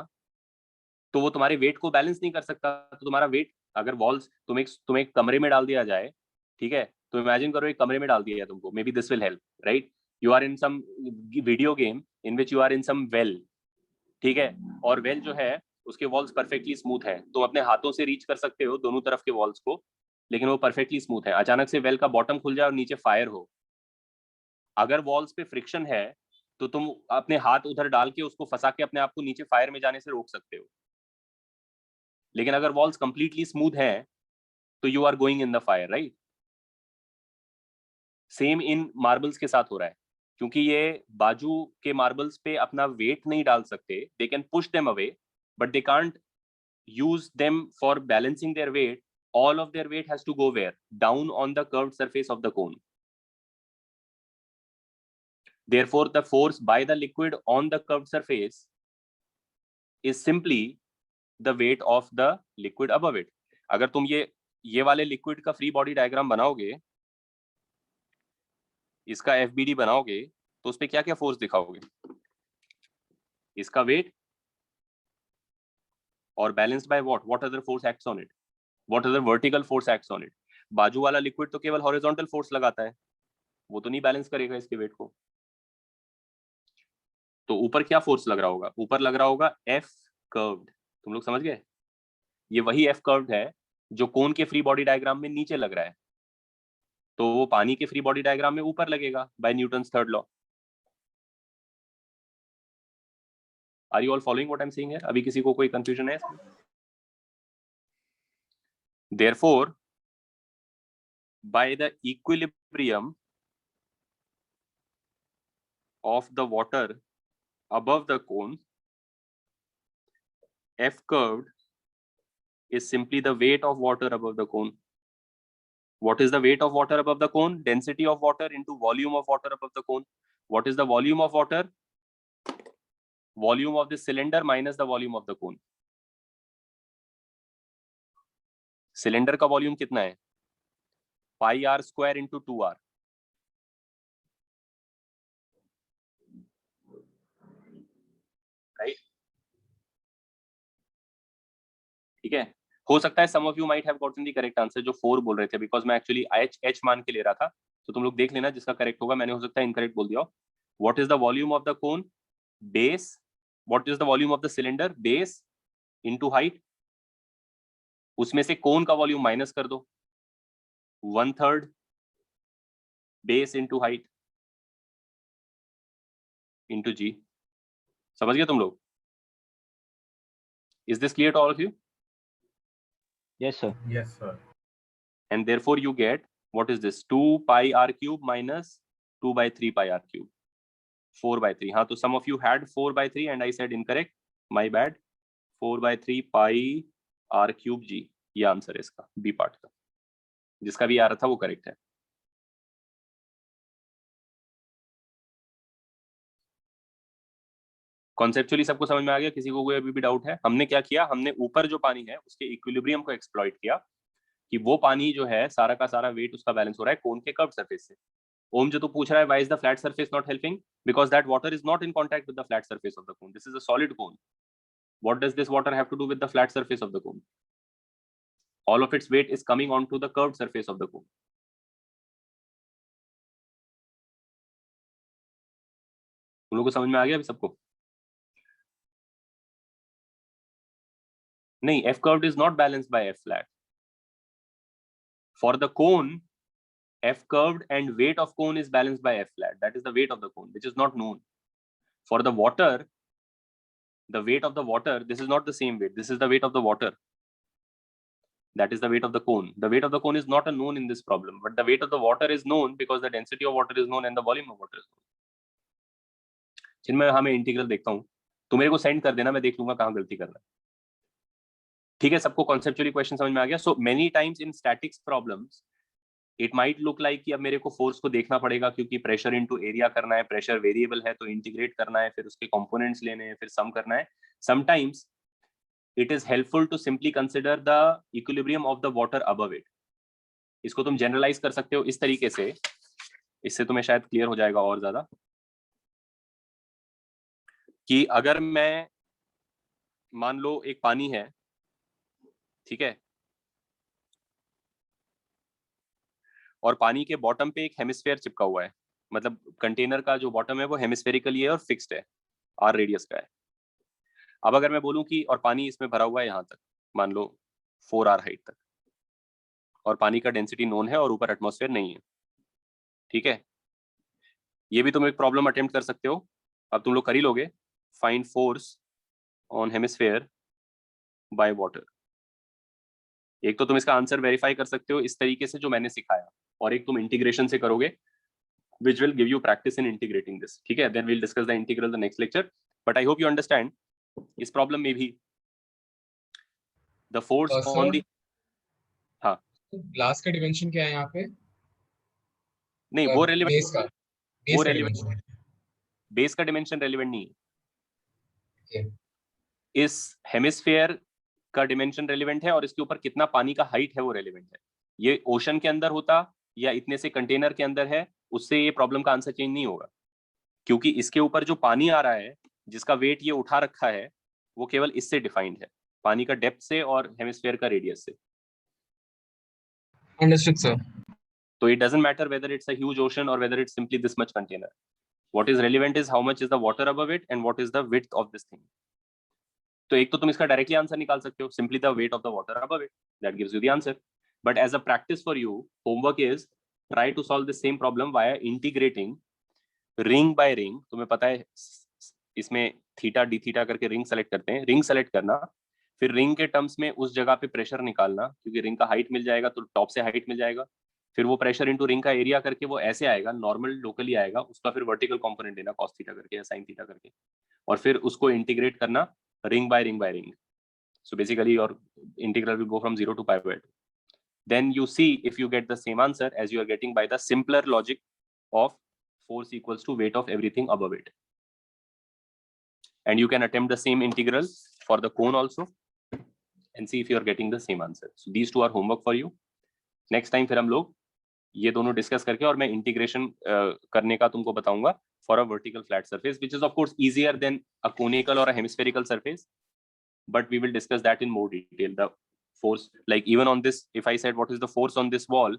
तो वो तुम्हारे वेट को बैलेंस नहीं कर सकता. तो तुम्हारा वेट, अगर वॉल्स तुम एक कमरे में डाल दिया जाए, ठीक है, तो इमेजिन करो एक कमरे में डाल दिया जाए तुमको, maybe this will help, right? You are in some video game in which you are in some well, ठीक है, और वेल जो है उसके वॉल्स परफेक्टली स्मूथ है, तो अपने हाथों से रीच कर सकते हो दोनों तरफ के वॉल्स को, लेकिन वो परफेक्टली स्मूथ है. अचानक से वेल का बॉटम खुल जाए और नीचे फायर हो, अगर वॉल्स पे फ्रिक्शन है तो तुम अपने हाथ उधर डाल के उसको फंसा के अपने आप को नीचे फायर में जाने से रोक सकते हो. लेकिन अगर वॉल्स कंप्लीटली स्मूथ हैं तो you are going in the fire, right? Same in marbles के साथ हो रहा है, क्योंकि ये बाजू के मार्बल्स पे अपना वेट नहीं डाल सकते. They can push them away, but they can't use them for balancing their weight. All of their weight has to go where? Down on the curved surface of the cone. Therefore, the force by the liquid on the curved surface is simply the weight of the liquid above it. अगर तुम ये वाले लिक्विड का फ्री बॉडी डायग्राम बनाओगे, इसका FBD बनाओगे, तो उस पे क्या क्या फोर्स दिखाओगे? इसका वेट और balanced by what other force acts on it, what other vertical force acts on it. बाजू वाला लिक्विड तो केवल हॉरिजॉन्टल फोर्स लगाता है, वो तो नहीं बैलेंस करेगा इसके वेट को. तो ऊपर क्या फोर्स लग रहा होगा? ऊपर लग रहा होगा F कर्व्ड. तुम लोग समझ गए? ये वही F कर्व्ड है जो कोन के फ्री बॉडी डायग्राम में नीचे लग रहा है, तो वो पानी के फ्री बॉडी डायग्राम में ऊपर लगेगा by Newton's third law. Are you all following what I am saying है? अभी किसी को कोई कंफ्यूजन है इसमें? Therefore, by the equilibrium of the water above the cone, F curved is simply the weight of water above the cone. What is the weight of water above the cone? Density of water into volume of water above the cone. What is the volume of water? Volume of the cylinder minus the volume of the cone. Cylinder का वॉल्यूम कितना है? Pi r square into 2r. ठीक है, हो सकता है some of you might have gotten the correct answer जो 4 बोल रहे थे, बिकॉज मैं एक्चुअली एच मान के ले रहा था, तो तुम लोग देख लेना जिसका करेक्ट होगा, मैंने हो सकता है इनकरेक्ट बोल दिया हो। What is the volume of the cone base, what is the volume of the cylinder base into height, उसमें से कोन का वॉल्यूम माइनस कर दो, 1/3 base into height into g. समझ गए तुम लोग? Is this clear to all of you? Yes, sir. Yes, sir. And therefore you get, what is this, 2 pi r cube minus 2 by 3 pi r cube, 4 by 3. हाँ, तो some of you had 4 by 3 and I said incorrect, my bad. 4 by 3 pi r cube g, ये आंसर है इसका, बी पार्ट का, जिसका भी आ रहा था वो करेक्ट है। कॉन्सेप्चुअली सबको समझ में आ गया? किसी को कोई अभी भी डाउट है? हमने क्या किया, हमने ऊपर जो पानी है उसके इक्विलिब्रियम को एक्सप्लॉइट किया कि वो पानी जो है सारा का सारा वेट उसका बैलेंस हो रहा है कोन के कर्व सरफेस से। ओम जो तो पूछ रहा है why is the flat surface not helping, because that water is not in contact with the flat surface of the cone, this is a solid cone. What does this water have to do with the flat surface of the cone? All of its weight is coming on to the curved surface of the cone. तुम लोगों को समझ में आ गया अभी सबको? नहीं, f curved is not balanced by f flat. For the cone, f curved and weight of cone is balanced by f flat. That is the weight of the cone, which is not known. For the water, the weight of the water, this is not the same weight. This is the weight of the water. That is the weight of the cone. The weight of the cone is not a known in this problem, but the weight of the water is known because the density of water is known and the volume of water is known. जिनमें हाँ मैं इंटीग्रल देखता हूँ, तो मेरे को सेंड कर देना, मैं देख लूंगा कहाँ गलती कर रहा है। ठीक है, सबको कॉन्सेप्चुअली क्वेश्चन समझ में आ गया? So many times in statics problems it might look like कि अब मेरे को फोर्स को देखना पड़ेगा क्योंकि प्रेशर इनटू एरिया करना है, प्रेशर वेरिएबल है तो इंटीग्रेट करना है, फिर उसके कंपोनेंट्स लेने हैं, फिर सम करना है। Sometimes it is helpful to simply consider the equilibrium of the water above it. इसको तुम जनरलाइज कर सकते हो इस तरीके से, इससे तुम्हें शायद क्लियर हो जाएगा और ज्यादा, कि अगर मैं मान लो एक पानी है, ठीक है, और पानी के बॉटम पे एक हेमिस्फेयर चिपका हुआ है, मतलब कंटेनर का जो बॉटम है वो हेमिस्फेरिकली है और फिक्स्ड है, आर रेडियस का है। अब अगर मैं बोलूं कि और पानी इसमें भरा हुआ है यहाँ तक, मान लो 4r हाइट तक, और पानी का डेंसिटी नोन है और ऊपर एटमॉस्फेयर नहीं है, ठीक है, ये भी तुम एक प्रॉब्लम अटेम्प्ट कर सकते हो। अब तुम लोग कर ही लोगे, find force on hemisphere by water. एक तो तुम इसका आंसर वेरीफाई कर सकते हो इस तरीके से जो मैंने सिखाया, और एक तुम इंटीग्रेशन से करोगे, which will give you practice in integrating this. ठीक है, then we'll discuss the integral the next lecture, but I hope you understand इस प्रॉब्लम में भी the force on the, हाँ ग्लास का डिमेंशन क्या है यहाँ पे? नहीं वो रेलेवेंट, बेस का, वो बेस का रेलेवेंट, dimension। बेस का डिमेंशन रेलेवेंट नहीं है। Okay। इस हेमिस्फेयर का डिमेंशन रेलेवेंट है और इसके ऊपर कितना पानी का हाइट है वो रेलेवेंट है। ये ओशन के अंदर होता या इतने से कंटेनर के अंदर है, उससे ये प्रॉब्लम का आंसर चेंज नहीं होगा, क्योंकि इसके ऊपर जो पानी आ रहा है जिसका वेट ये उठा रखा है वो केवल इससे डिफाइंड है, पानी का डेप्थ से और हेमिस्फेयर का रेडियस से। Understood, sir। तो it doesn't matter whether it's a huge ocean or whether it's simply this much container. What is relevant is how much is the water above it and what is the width of this thing. तो एक तो तुम इसका डायरेक्टली आंसर निकाल सकते हो, simply the weight of the water above it, that gives you the answer. But as a practice for you, homework is try to solve the same problem via integrating ring by ring। तुम्हें पता है इसमें थीटा डी थीटा करके रिंग सेलेक्ट करते हैं, रिंग सेलेक्ट करना, फिर रिंग के टर्म्स में उस जगह पे प्रेशर निकालना, क्योंकि रिंग का हाइट मिल जाएगा तो टॉप से हाइट मिल जाएगा, फिर वो प्रेशर इनटू रिंग का एरिया करके वो ऐसे आएगा, नॉर्मल लोकली आएगा, उसका फिर वर्टिकल कंपोनेंट देना cos थीटा करके या sin थीटा करके, और फिर उसको इंटीग्रेट करना ring bye ring bye ring. So basically your integral will go from 0 to pi by 2. Then you see if you get the same answer as you are getting by the simpler logic of force equals to weight of everything above it. And you can attempt the same integral for the cone also and see if you are getting the same answer. So these two are homework for you. Next time फिर हम लोग ये दोनों डिस्कस करके और मैं इंटीग्रेशन करने का तुमको बताऊंगा for a vertical flat surface, which is of course easier than a conical or a hemispherical surface. but we will discuss that in more detail. The force, like even on this, if I said what is the force on this wall,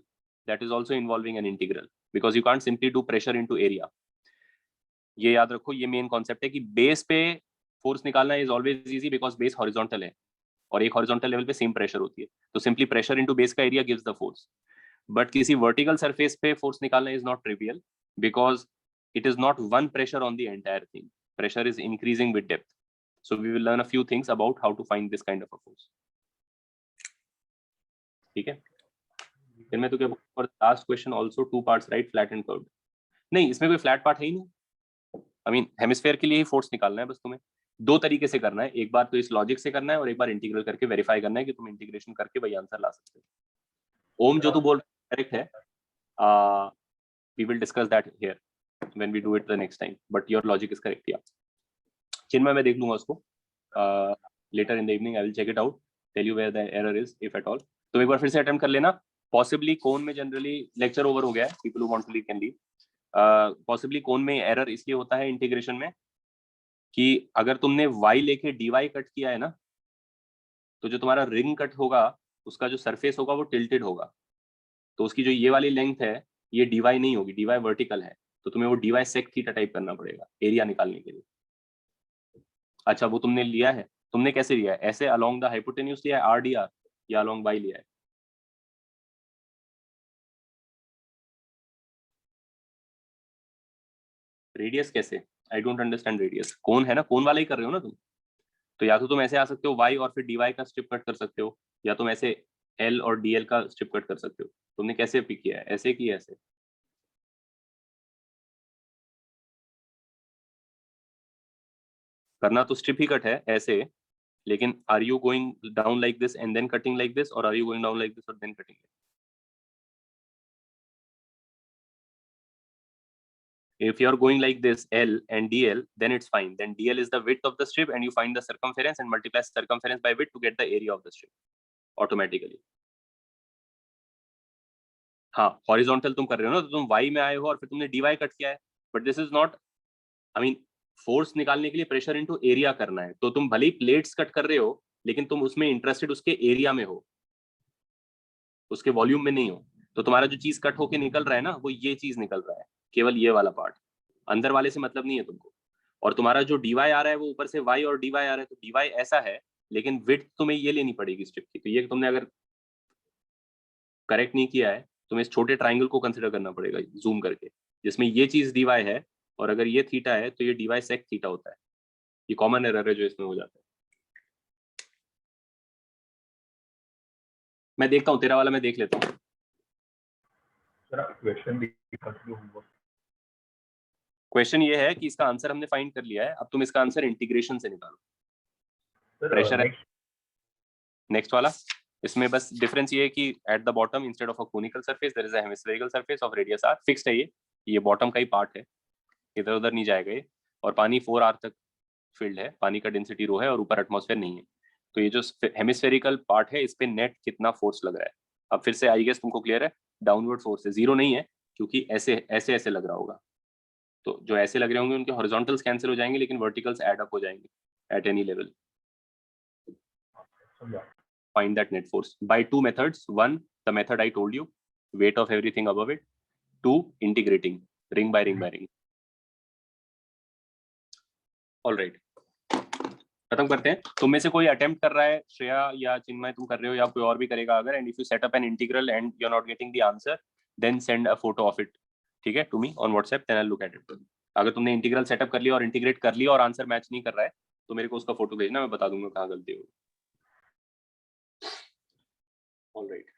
that is also involving an integral, because you can't simply do pressure into area. ये याद रखो, ये मेन कॉन्सेप्ट है कि बेस पे फोर्स निकालना is always easy because base horizontal है और एक हॉरिजॉन्टल लेवल पे सेम प्रेशर होती है, तो सिंपली प्रेशर इनटू बेस का area gives the force. But किसी वर्टिकल सरफेस पे फोर्स निकालना is not trivial because it is not one pressure on the entire thing. Pressure is increasing with depth. So we will learn a few things about how to find this kind of a force. ठीक है, फिर मैं तो क्या बोलूं, last question also 2 parts, right? Flat and curved. नहीं, इसमें कोई फ्लैट पार्ट है ही नहीं. I mean हेमिस्फेयर के लिए ही फोर्स निकालना है बस तुम्हें. 2 तरीके से करना है, एक बार तो इस लॉजिक से करना है और एक बार इंटीग्रल करके वेरीफाई करना है कि तुम इंटीग्रेशन करके वही आंसर ला सकते हो. ओम जो तू बोल रहा है करेक्ट है. We will discuss that here when we do it the next time, but your logic is correct. Yeah, चिन्मय मैं देख लूंगा उसको later in the evening. I will check it out, tell you where the error is if at all. तो एक बार फिर से अटेम्प्ट कर लेना. पॉसिबली कोन में जनरली लेक्चर ओवर हो गया है, people who want to leave can leave. Possibly cone में एरर इसलिए होता है इंटीग्रेशन में कि अगर तुमने y लेके dy कट किया है ना, तो जो तुम्हारा रिंग कट होगा उसका जो सरफेस होगा वो टिल्टेड होगा, तो उसकी जो ये वाली लेंथ है ये dy नहीं होगी, dy वर्टिकल है, तो तुम्हें वो dy sec थीटा टाइप करना पड़ेगा एरिया निकालने के लिए. अच्छा, वो तुमने लिया है, तुमने कैसे लिया है? ऐसे अलोंग द हाइपोटेन्यूज लिया है RDR या अलोंग y लिया है? रेडियस कैसे? I don't understand radius. कौन है ना, कौन वाला ही कर रहे हो ना तुम, तो या तो तुम ऐसे आ सकते हो y और फिर dy का स्ट्रिप कट कर सकते हो, या तुम ऐसे L और DL का स्ट्रिप कट कर सकते हो. तुमने कैसे पिक किया है? ऐसे किया ऐसे? करना तो स्ट्रिप ही कट है ऐसे, लेकिन are you going down like this and then cutting like this, और are you going down like this और then cutting? If you are going like this L and DL, then it's fine. Then DL is the width of the strip and you find the circumference and multiply circumference by width to get the area of the strip automatically. हाँ, horizontal तुम कर रहे हो ना, तो तुम y में आए हो और फिर तुमने dy कट किया है, but this is not, I mean force निकालने के लिए प्रेशर इनटू एरिया करना है, तो तुम भले ही प्लेट्स कट कर रहे हो लेकिन तुम उसमें इंटरेस्टेड उसके एरिया में हो, उसके वॉल्यूम में नहीं हो. तो तुम्हारा जो चीज कट होके निकल रहा है ना, वो ये चीज निकल रहा है, केवल ये वाला पार्ट, अंदर वाले से मतलब नहीं है तुमको. और तुम्हारा जो dy आ रहा है वो ऊपर से y और dy आ रहा है, तो dy ऐसा है लेकिन विड्थ तुम्हें ये लेनी पड़ेगी स्ट्रिप की. तो ये तुमने अगर करेक्ट नहीं किया है, तुम्हें इस छोटे ट्राइंगल को कंसिडर करना पड़ेगा जूम करके, जिसमें ये चीज dy है और अगर ये थीटा है तो ये dy sec थीटा होता है. ये कॉमन एरर है जो इसमें हो जाता है. मैं देखता हूँ तेरा वाला, मैं देख लेता हूँ. क्वेश्चन ये है कि इसका आंसर हमने फाइंड कर लिया है, अब तुम इसका आंसर इंटीग्रेशन से निकालो. प्रेशर है नेक्स्ट वाला. इसमें बस डिफरेंस ये है कि at the bottom instead of a conical surface there is a hemispherical surface of radius r. Fixed है ये बॉटम का ही पार्ट है, इधर उधर नहीं जाएगा ये. और पानी 4r तक फील्ड है, पानी का डेंसिटी रो है और ऊपर एटमॉस्फेयर नहीं है. तो ये जो हेमिस्फेरिकल पार्ट है इस पे नेट कितना फोर्स लग रहा है? अब फिर से आई गेस तुमको क्लियर है, डाउनवर्ड फोर्स है, जीरो नहीं है, क्योंकि ऐसे ऐसे ऐसे लग रहा होगा. तो जो ऐसे लग रहे होंगे उनके हॉरिजॉन्टल्स कैंसिल हो जाएंगे लेकिन वर्टिकल्स ऐड अप हो जाएंगे at any level. Find that net force by 2 methods. 1, the method I told you, weight of everything above it. 2, integrating ring by ring by ring. All right, खत्म करते हैं. तुम में से कोई अटेम्प्ट कर रहा है? श्रेया या चिन्मय तुम कर रहे हो या कोई और भी करेगा अगर? And if you set up an integral and you are not getting the answer, then send a photo of it, ठीक है, to me on WhatsApp, then I will look at it. अगर तुमने इंटीग्रल सेटअप कर लिया और इंटीग्रेट कर लिया और आंसर मैच नहीं कर रहा है तो मेरे को उसका फोटो भेजना, मैं बता दूंगा कहाँ गलती होगी. All right.